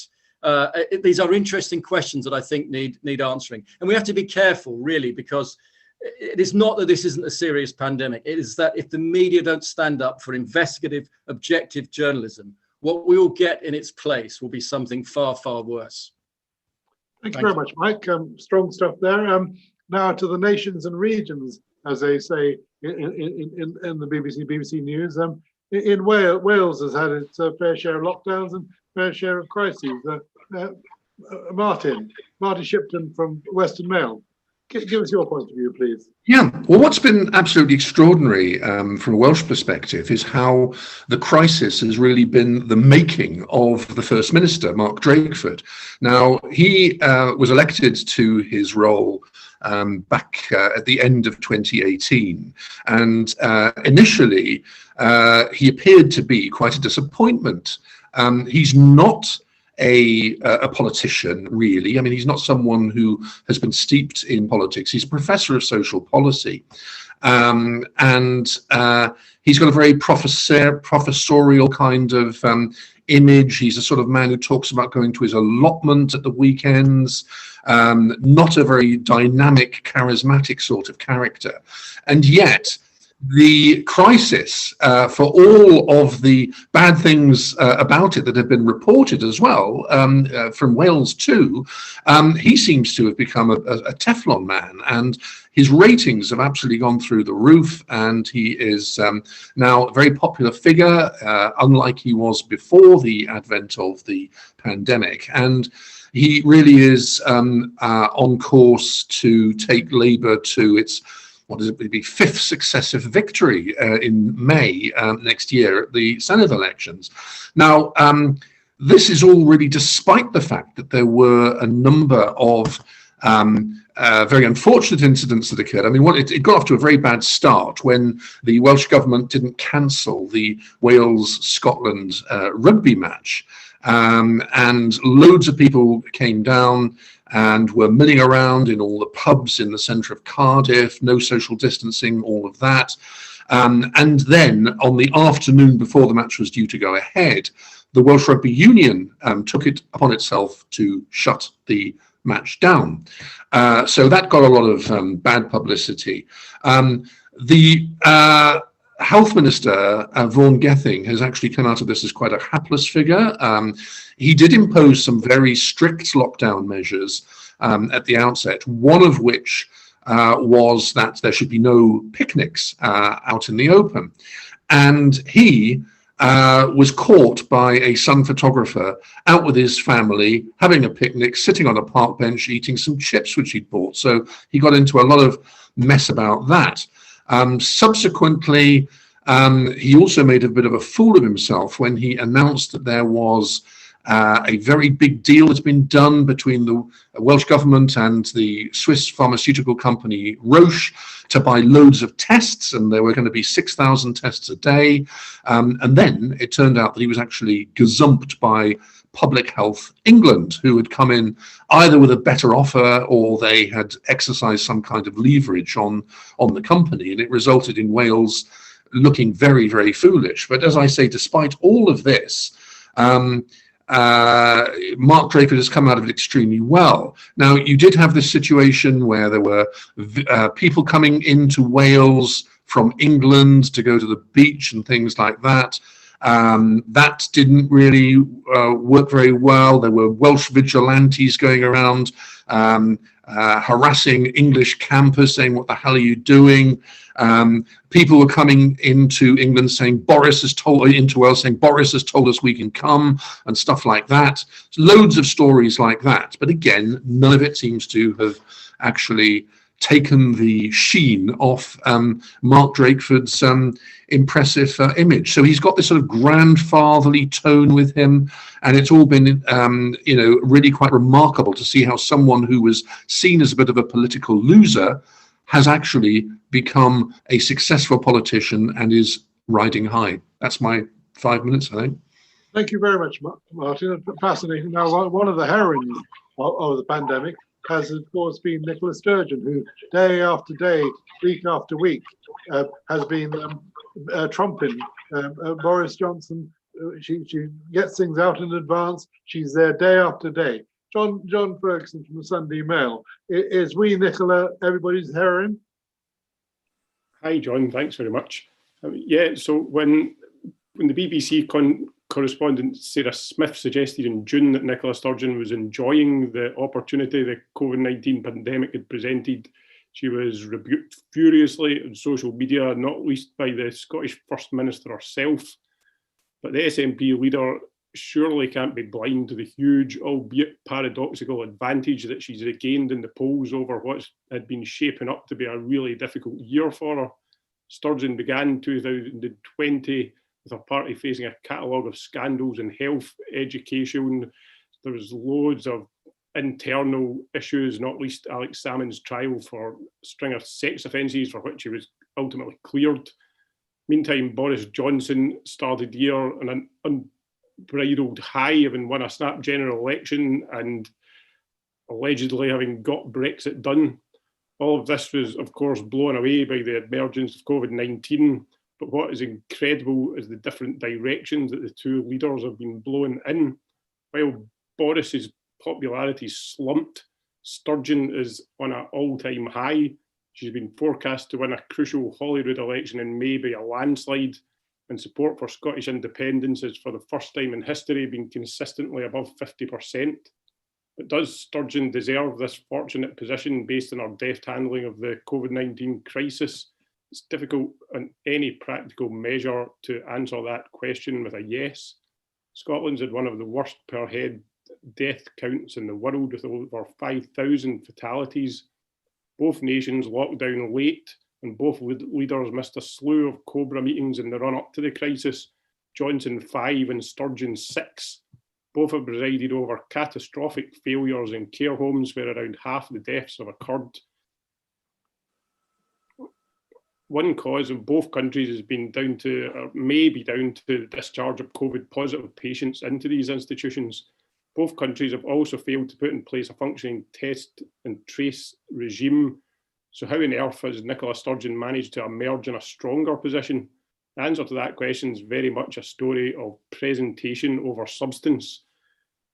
These are interesting questions that I think need answering. And we have to be careful, really, because it is not that this isn't a serious pandemic. It is that if the media don't stand up for investigative, objective journalism, what we will get in its place will be something far, far worse. Thank you very much, Mike. Strong stuff there. Now to the nations and regions, as they say in the BBC News. In Wales has had its fair share of lockdowns and fair share of crises. Martin Shipton from Western Mail. Give us your point of view, please. Yeah, well, what's been absolutely extraordinary from a Welsh perspective is how the crisis has really been the making of the First Minister, Mark Drakeford. Now, he was elected to his role back at the end of 2018. And initially, he appeared to be quite a disappointment. He's not a politician, really. I mean, he's not someone who has been steeped in politics. He's a professor of social policy. And he's got a very professorial kind of image. He's a sort of man who talks about going to his allotment at the weekends, not a very dynamic, charismatic sort of character. And yet, the crisis, for all of the bad things about it that have been reported as well, from Wales too, he seems to have become a Teflon man, and his ratings have absolutely gone through the roof, and he is now a very popular figure, unlike he was before the advent of the pandemic. And he really is on course to take Labour to its, what is it, would be fifth successive victory in May next year at the Senate elections. Now, this is all really despite the fact that there were a number of very unfortunate incidents that occurred. I mean, it got off to a very bad start when the Welsh government didn't cancel the Wales-Scotland rugby match. And loads of people came down and were milling around in all the pubs in the centre of Cardiff, no social distancing, all of that. And then on the afternoon before the match was due to go ahead, the Welsh Rugby Union took it upon itself to shut the match down. So that got a lot of bad publicity. The Health Minister, Vaughan Gething, has actually come out of this as quite a hapless figure. He did impose some very strict lockdown measures at the outset, one of which was that there should be no picnics out in the open. And he was caught by a Sun photographer out with his family, having a picnic, sitting on a park bench, eating some chips which he'd bought. So he got into a lot of mess about that. Subsequently, he also made a bit of a fool of himself when he announced that there was a very big deal that's been done between the Welsh government and the Swiss pharmaceutical company Roche to buy loads of tests, and there were going to be 6,000 tests a day. And then it turned out that he was actually gazumped by Public Health England, who had come in either with a better offer or they had exercised some kind of leverage on the company, and it resulted in Wales looking very, very foolish. But as I say, despite all of this, Mark Drakeford has come out of it extremely well. Now, you did have this situation where there were people coming into Wales from England to go to the beach and things like that. That didn't really work very well. There were Welsh vigilantes going around harassing English campers, saying, "What the hell are you doing?" People were coming into England saying, into Wales saying, "Boris has told us we can come," and stuff like that. Loads of stories like that. But again, none of it seems to have actually taken the sheen off Mark Drakeford's impressive image. So he's got this sort of grandfatherly tone with him, and it's all been really quite remarkable to see how someone who was seen as a bit of a political loser has actually become a successful politician and is riding high. That's my 5 minutes, I think. Thank you very much, Martin. Fascinating. Now, one of the heroines of the pandemic has, of course, been Nicola Sturgeon, who day after day, week after week, has been trumping Boris Johnson. She gets things out in advance. She's there day after day. John Ferguson from the Sunday Mail. Is wee Nicola everybody's heroine? Hi, John. Thanks very much. So when the BBC correspondent Sarah Smith suggested in June that Nicola Sturgeon was enjoying the opportunity the COVID-19 pandemic had presented, she was rebuked furiously on social media, not least by the Scottish First Minister herself. But the SNP leader surely can't be blind to the huge, albeit paradoxical, advantage that she's gained in the polls over what had been shaping up to be a really difficult year for her. Sturgeon began 2020 with her party facing a catalogue of scandals in health, education. There was loads of internal issues, not least Alex Salmond's trial for a string of sex offences for which he was ultimately cleared. Meantime, Boris Johnson started the year on an unbridled high, having won a snap general election and allegedly having got Brexit done. All of this was, of course, blown away by the emergence of COVID-19. But what is incredible is the different directions that the two leaders have been blown in. While Boris's popularity slumped, Sturgeon is on an all-time high. She's been forecast to win a crucial Holyrood election in May by a landslide, and support for Scottish independence has for the first time in history been consistently above 50%. But does Sturgeon deserve this fortunate position based on her deft handling of the COVID-19 crisis? It's difficult on any practical measure to answer that question with a yes. Scotland's had one of the worst per head death counts in the world, with over 5,000 fatalities. Both nations locked down late, and both leaders missed a slew of Cobra meetings in the run-up to the crisis. Johnson 5 and Sturgeon 6. Both have presided over catastrophic failures in care homes where around half the deaths have occurred. One cause of both countries has been down to, or may be down to, the discharge of COVID positive patients into these institutions. Both countries have also failed to put in place a functioning test and trace regime. So how on earth has Nicola Sturgeon managed to emerge in a stronger position? The answer to that question is very much a story of presentation over substance.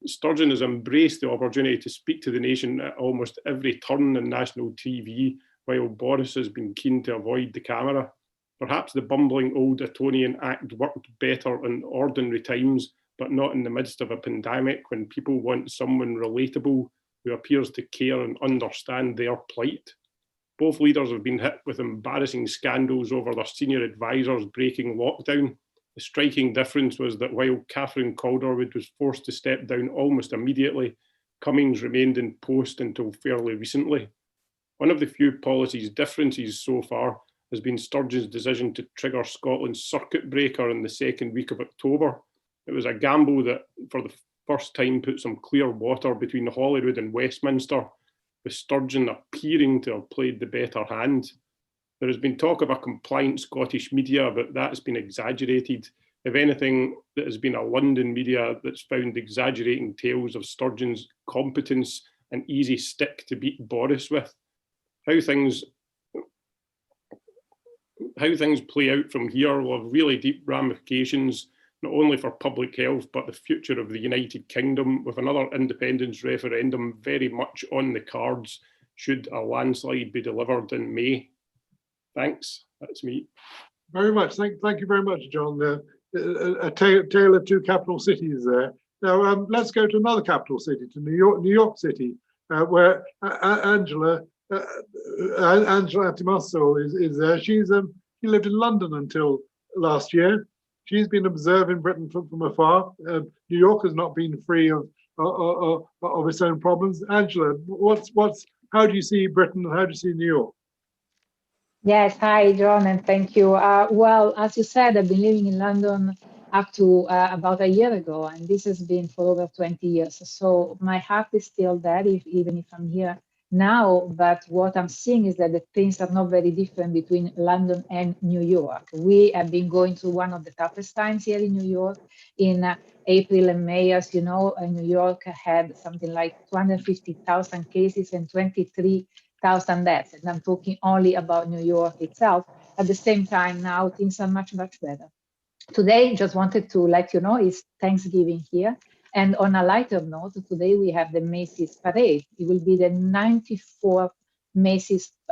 Sturgeon has embraced the opportunity to speak to the nation at almost every turn on national TV, while Boris has been keen to avoid the camera. Perhaps the bumbling old Etonian act worked better in ordinary times, but not in the midst of a pandemic when people want someone relatable who appears to care and understand their plight. Both leaders have been hit with embarrassing scandals over their senior advisors breaking lockdown. The striking difference was that while Catherine Calderwood was forced to step down almost immediately, Cummings remained in post until fairly recently. One of the few policies differences so far has been Sturgeon's decision to trigger Scotland's circuit breaker in the second week of October. It was a gamble that for the first time put some clear water between Holyrood and Westminster, with Sturgeon appearing to have played the better hand. There has been talk of a compliant Scottish media, but that's been exaggerated. If anything, there has been a London media that's found exaggerating tales of Sturgeon's competence and easy stick to beat Boris with. How things play out from here will have really deep ramifications, not only for public health, but the future of the United Kingdom, with another independence referendum very much on the cards should a landslide be delivered in May. Thanks, that's me. Very much, thank you very much, John. A tale of two capital cities there. Now let's go to another capital city, to New York City, where Angela Antetomaso is there. She lived in London until last year. She's been observing Britain from afar. New York has not been free of its own problems. Angela, how do you see Britain? How do you see New York? Yes, hi, John, and thank you. Well, as you said, I've been living in London up to about a year ago, and this has been for over 20 years. So my heart is still there, even if I'm here now. But what I'm seeing is that the things are not very different between London and New York. We have been going through one of the toughest times here in New York. In April and May, as you know, New York had something like 250,000 cases and 23,000 deaths. And I'm talking only about New York itself. At the same time, now things are much, much better. Today, just wanted to let you know, it's Thanksgiving here. And on a lighter note, today we have the Macy's Parade. It will be the 94th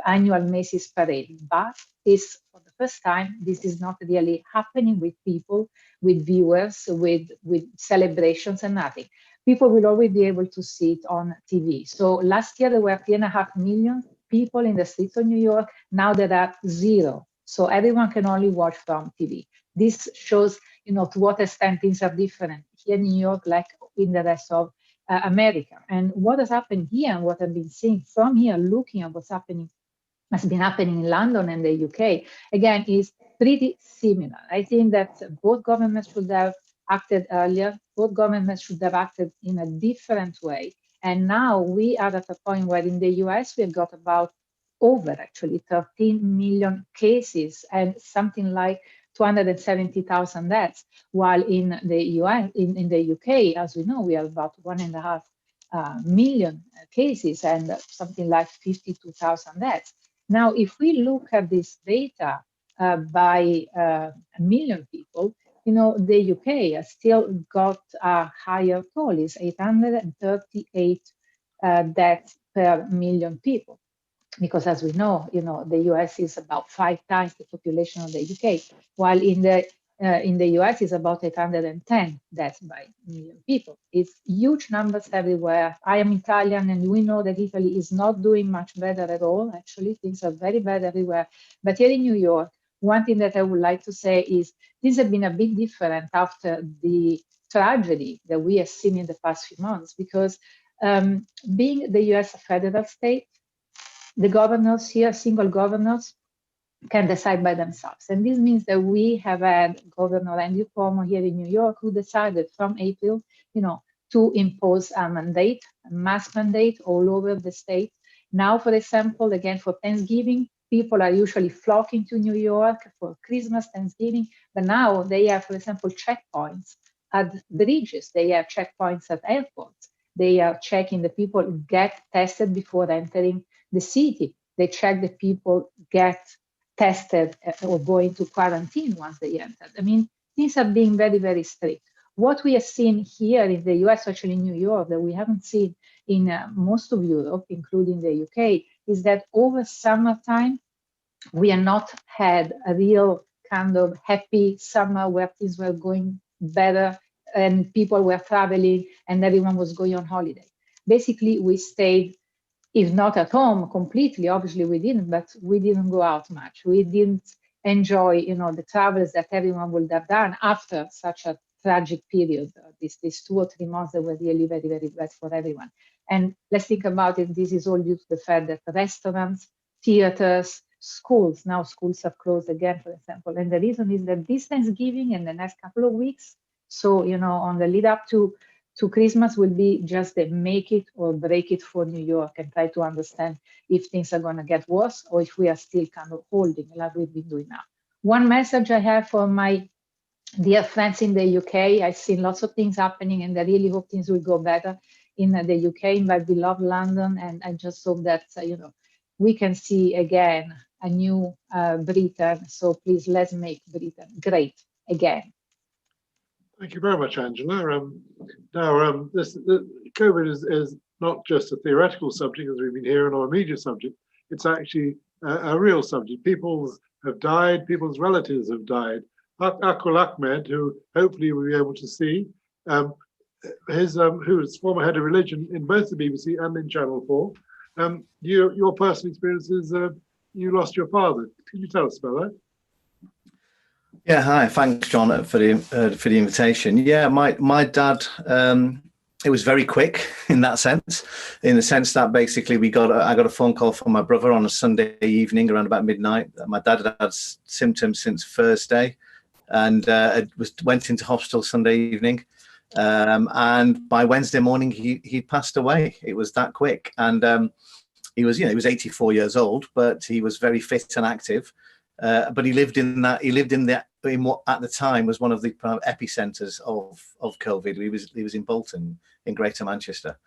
annual Macy's Parade. But for the first time, this is not really happening with people, with viewers, with celebrations and nothing. People will always be able to see it on TV. So last year, there were 3.5 million people in the streets of New York. Now there are 0. So everyone can only watch from TV. This shows, to what extent things are different here in New York, like in the rest of America. And what has happened here, and what I've been seeing from here, looking at what's happening, has been happening in London and the UK, again, is pretty similar. I think that both governments should have acted earlier. Both governments should have acted in a different way. And now we are at a point where in the US, we've got about over 13 million cases and something like 270,000 deaths, while in the US, in the UK, as we know, we have about 1.5 million cases and something like 52,000 deaths. Now, if we look at this data by a million people, the UK has still got a higher toll, is 838 deaths per million people. because as we know, the US is about 5 times the population of the UK, while in the US is about 810 deaths by million people. It's huge numbers everywhere. I am Italian, and we know that Italy is not doing much better at all. Actually, things are very bad everywhere. But here in New York, one thing that I would like to say is things have been a bit different after the tragedy that we have seen in the past few months, because being the US a federal state, the governors here, single governors, can decide by themselves. And this means that we have had Governor Andrew Cuomo here in New York, who decided from April, to impose a mandate, a mask mandate all over the state. Now, for example, again, for Thanksgiving, people are usually flocking to New York for Christmas, Thanksgiving, but now they have, for example, checkpoints at bridges. They have checkpoints at airports. They are checking the people get tested before entering the city. They check the people get tested or go into quarantine once they enter. I mean, things are being very, very strict. What we have seen here in the US, actually in New York, that we haven't seen in most of Europe, including the UK, is that over summertime, we have not had a real kind of happy summer where things were going better and people were traveling and everyone was going on holiday. Basically, we stayed, if not at home completely, obviously we didn't, but we didn't go out much. We didn't enjoy, the travels that everyone would have done after such a tragic period, these 2 or 3 months that were really very, very bad for everyone. And let's think about it, this is all due to the fact that restaurants, theaters, schools, now schools have closed again, for example. And the reason is that this Thanksgiving and the next couple of weeks, so, on the lead up to Christmas will be just the make it or break it for New York, and try to understand if things are going to get worse or if we are still kind of holding like we've been doing now. One message I have for my dear friends in the UK, I've seen lots of things happening and I really hope things will go better in the UK, in my beloved London. And I just hope that, we can see again a new Britain. So please, let's make Britain great again. Thank you very much, Angela. The COVID is not just a theoretical subject, as we've been hearing, or a media subject. It's actually a real subject. People have died, people's relatives have died. Akul Ahmed, who hopefully we'll be able to see, who is former head of religion in both the BBC and in Channel 4. Your personal experience is you lost your father. Can you tell us about that? Yeah, hi. Thanks, John, for the invitation. Yeah, my dad. It was very quick in that sense, in the sense that basically I got a phone call from my brother on a Sunday evening around about midnight. My dad had symptoms since Thursday, and went into hospital Sunday evening. And by Wednesday morning, he passed away. It was that quick, and he was 84 years old, but he was very fit and active. But he lived in what at the time was one of the epicenters of COVID. He was in Bolton, in Greater Manchester.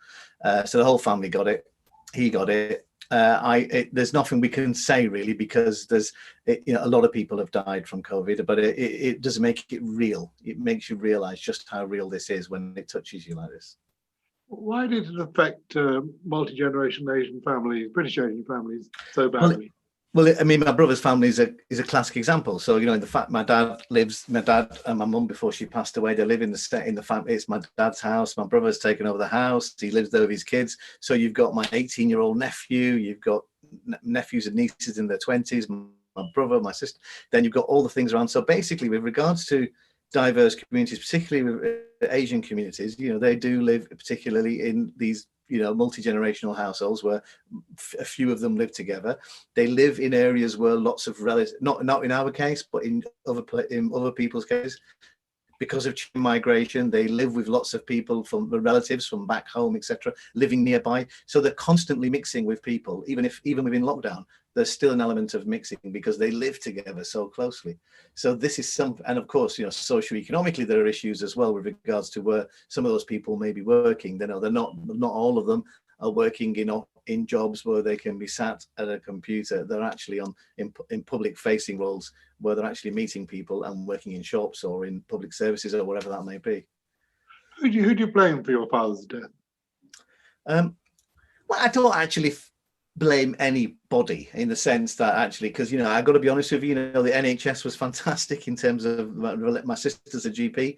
So the whole family got it. He got it. There's nothing we can say really, because a lot of people have died from COVID, but it does make it real. It makes you realise just how real this is when it touches you like this. Why did it affect multi-generation Asian families, British Asian families, so badly? Well, I mean, my brother's family is a classic example. So, the fact my dad and my mum, before she passed away, they live in the family. It's my dad's house. My brother's taken over the house. He lives there with his kids. So you've got my 18-year-old nephew. You've got nephews and nieces in their 20s. My brother, my sister. Then you've got all the things around. So basically, with regards to diverse communities, particularly with Asian communities, they do live particularly in these multi-generational households where a few of them live together. They live in areas where lots of relatives, not in our case, but in other people's cases, because of migration, they live with lots of people from the relatives from back home, etc., living nearby. So they're constantly mixing with people, even within lockdown. There's still an element of mixing because they live together so closely. So this is and of course, socioeconomically, there are issues as well with regards to where some of those people may be working. They're not all of them are working in jobs where they can be sat at a computer. They're actually in public facing roles where they're actually meeting people and working in shops or in public services or whatever that may be. Who do you blame for your father's death? Well, I don't actually blame anybody in the sense that actually, because, you know, I got to be honest with you, you know, the NHS was fantastic in terms of my sister's a GP,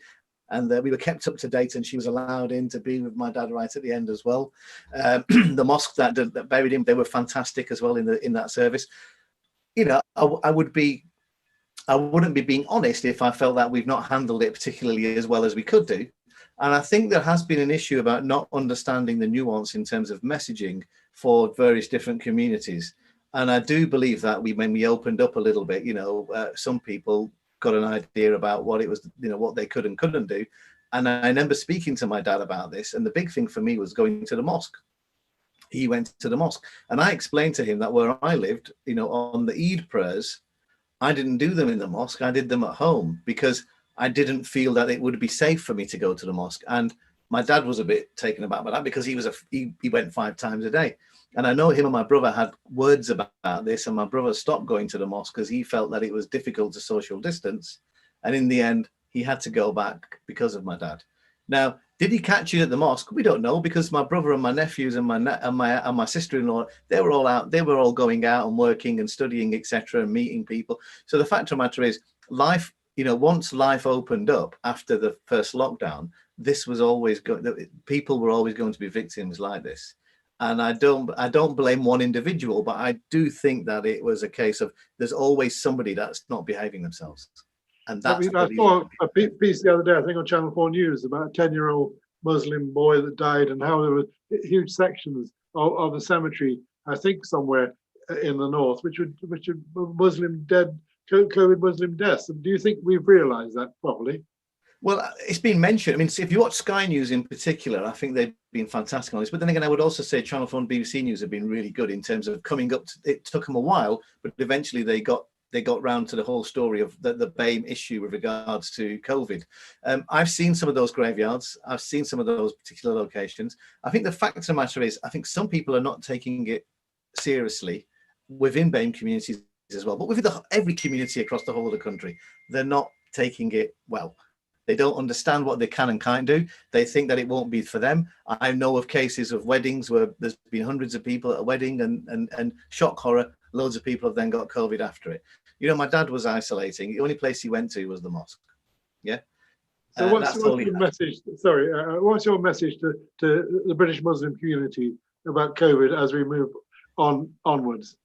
and we were kept up to date, and she was allowed in to be with my dad right at the end as well. The mosque that buried him, they were fantastic as well in that service. You know, I wouldn't be being honest if I felt that we've not handled it particularly as well as we could do. And I think there has been an issue about not understanding the nuance in terms of messaging for various different communities. And I do believe that when we opened up a little bit, you know, some people got an idea about what it was, you know, what they could and couldn't do. And I remember speaking to my dad about this. And the big thing for me was going to the mosque. He went to the mosque, and I explained to him that where I lived, you know, on the Eid prayers, I didn't do them in the mosque. I did them at home because I didn't feel that it would be safe for me to go to the mosque. And my dad was a bit taken aback by that because he went 5 times a day. And I know him and my brother had words about this, and my brother stopped going to the mosque because he felt that it was difficult to social distance. And in the end, he had to go back because of my dad. Now, did he catch it at the mosque? We don't know, because my brother and my nephews and my sister-in-law, they were all out. They were all going out and working and studying, etc., and meeting people. So the fact of the matter is, life, you know, once life opened up after the first lockdown, this was always people were always going to be victims like this. And I don't blame one individual, but I do think that it was a case of there's always somebody that's not behaving themselves. And that's I saw a piece the other day, I think on Channel 4 News, about a 10-year-old Muslim boy that died, and how there were huge sections of the cemetery, I think somewhere in the north, which are Muslim dead, COVID Muslim deaths. Do you think we've realised that properly? Well, it's been mentioned. I mean, if you watch Sky News in particular, I think they've been fantastic on this. But then again, I would also say Channel 4 and BBC News have been really good in terms of coming up. It took them a while, but eventually they got round to the whole story of the BAME issue with regards to COVID. I've seen some of those graveyards. I've seen some of those particular locations. I think the fact of the matter is, I think some people are not taking it seriously within BAME communities as well, but within every community across the whole of the country, they're not taking it well. They don't understand what they can and can't do. They think that it won't be for them. I know of cases of weddings where there's been hundreds of people at a wedding, and shock horror, loads of people have then got COVID after it. You know, my dad was isolating. The only place he went to was the mosque. Yeah. So what's your message? Sorry, what's your message to the British Muslim community about COVID as we move onwards?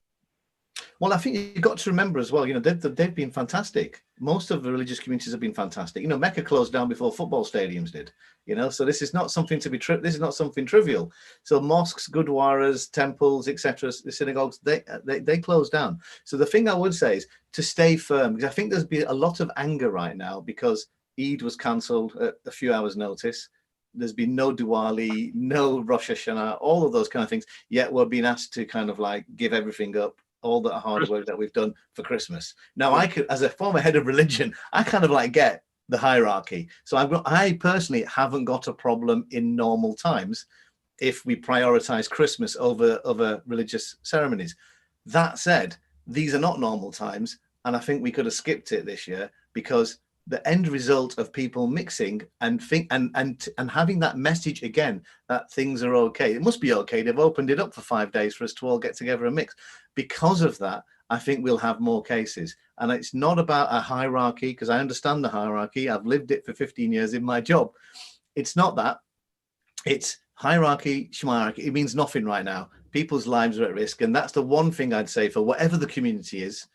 Well, I think you've got to remember as well, you know, they've been fantastic. Most of the religious communities have been fantastic. You know, Mecca closed down before football stadiums did, you know, so this is not something to be, this is not something trivial. So mosques, gurdwaras, temples, etc., the synagogues, they closed down. So the thing I would say is to stay firm, because I think there's been a lot of anger right now because Eid was cancelled at a few hours' notice. There's been no Diwali, no Rosh Hashanah, all of those kind of things. Yet we're being asked to kind of like give everything up, all the hard work that we've done for Christmas. Now, I could, as a former head of religion, I kind of like get the hierarchy. So I personally haven't got a problem in normal times if we prioritize Christmas over other religious ceremonies. That said, these are not normal times, and I think we could have skipped it this year because the end result of people mixing and having that message again that things are okay. It must be okay. They've opened it up for 5 days for us to all get together and mix. Because of that, I think we'll have more cases. And it's not about a hierarchy, because I understand the hierarchy. I've lived it for 15 years in my job. It's not that. It's hierarchy, schmararchy. It means nothing right now. People's lives are at risk. And that's the one thing I'd say for whatever the community is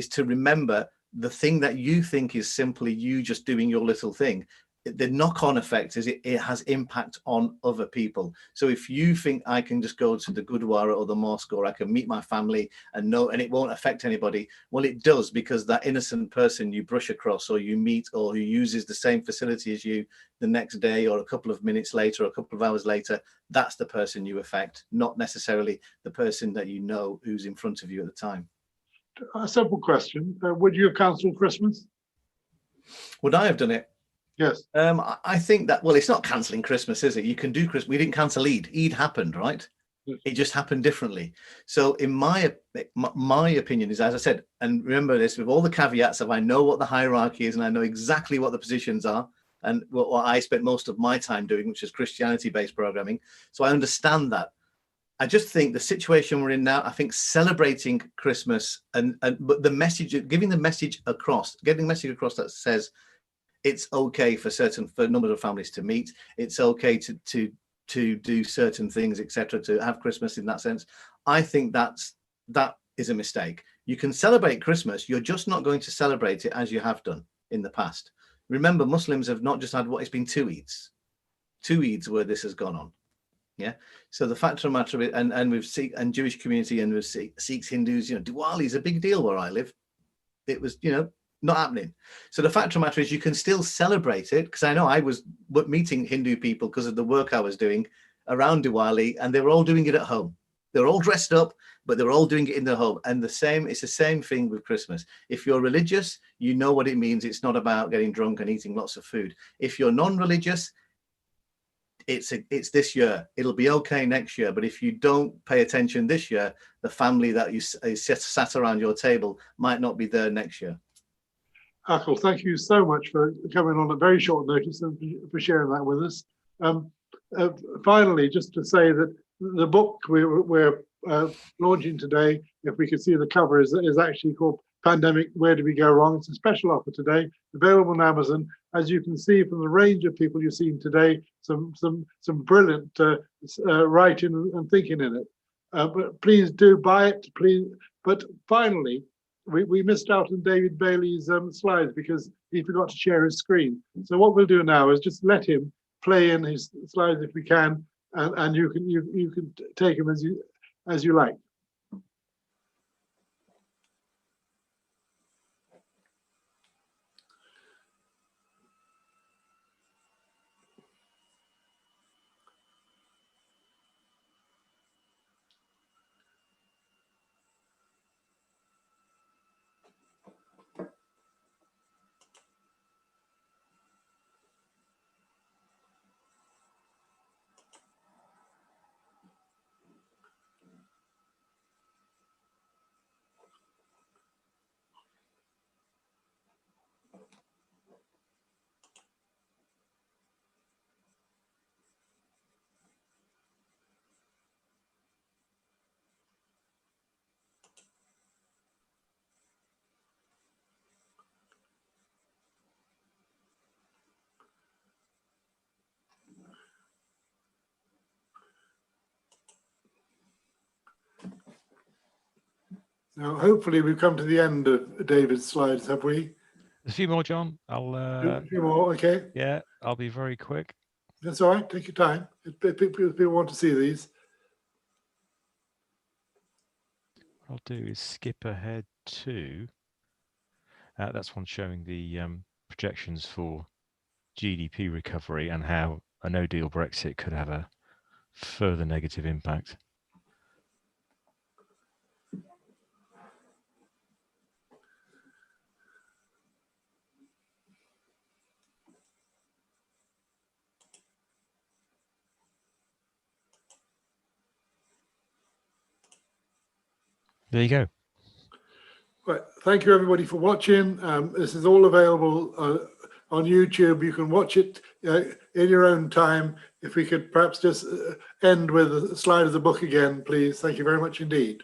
to remember the thing that you think is simply you just doing your little thing. The knock-on effect is it has impact on other people. So if you think I can just go to the Gurdwara or the mosque, or I can meet my family and it won't affect anybody, well, it does, because that innocent person you brush across or you meet or who uses the same facility as you the next day or a couple of minutes later or a couple of hours later, that's the person you affect, not necessarily the person that you know who's in front of you at the time. A simple question. Would you have cancelled Christmas? Would I have done it? Yes. I think that, well, it's not cancelling Christmas, is it? You can do Christmas. We didn't cancel Eid. Eid happened, right? Yes. It just happened differently. So in my opinion is, as I said, and remember this, with all the caveats of I know what the hierarchy is and I know exactly what the positions are and what I spent most of my time doing, which is Christianity-based programming. So I understand that. I just think the situation we're in now, I think celebrating Christmas but the message, giving the message across, getting the message across that says it's okay for a number of families to meet. It's okay to do certain things, etc., to have Christmas in that sense. I think that is a mistake. You can celebrate Christmas. You're just not going to celebrate it as you have done in the past. Remember, Muslims have not just had it's been two Eids where this has gone on. Yeah. So the fact of the matter of it, and with Sikh and Jewish community and with Sikhs, Hindus, Diwali is a big deal where I live. It was, not happening. So the fact of the matter is you can still celebrate it, because I know I was meeting Hindu people because of the work I was doing around Diwali, and they were all doing it at home. They're all dressed up, but they're all doing it in their home. And it's the same thing with Christmas. If you're religious, you know what it means. It's not about getting drunk and eating lots of food. If you're non-religious, it's this year. It'll be okay next year. But if you don't pay attention this year, the family that you sat around your table might not be there next year. Akhil, thank you so much for coming on at very short notice and for sharing that with us. Finally, just to say that the book we're launching today, if we could see the cover, is actually called Pandemic, Where Did We Go Wrong? It's a special offer today, available on Amazon. As you can see from the range of people you've seen today, some brilliant writing and thinking in it. But please do buy it, please. But finally, we missed out on David Bailey's slides because he forgot to share his screen. So what we'll do now is just let him play in his slides if we can, and you can take them as you like. Now, hopefully we've come to the end of David's slides, have we? A few more, John. A few more, okay. Yeah, I'll be very quick. That's all right. Take your time. If people want to see these. What I'll do is skip ahead to that's one showing the projections for GDP recovery and how a no-deal Brexit could have a further negative impact. There you go. Right. Thank you, everybody, for watching. This is all available on YouTube. You can watch it in your own time. If we could perhaps just end with a slide of the book again, please. Thank you very much indeed.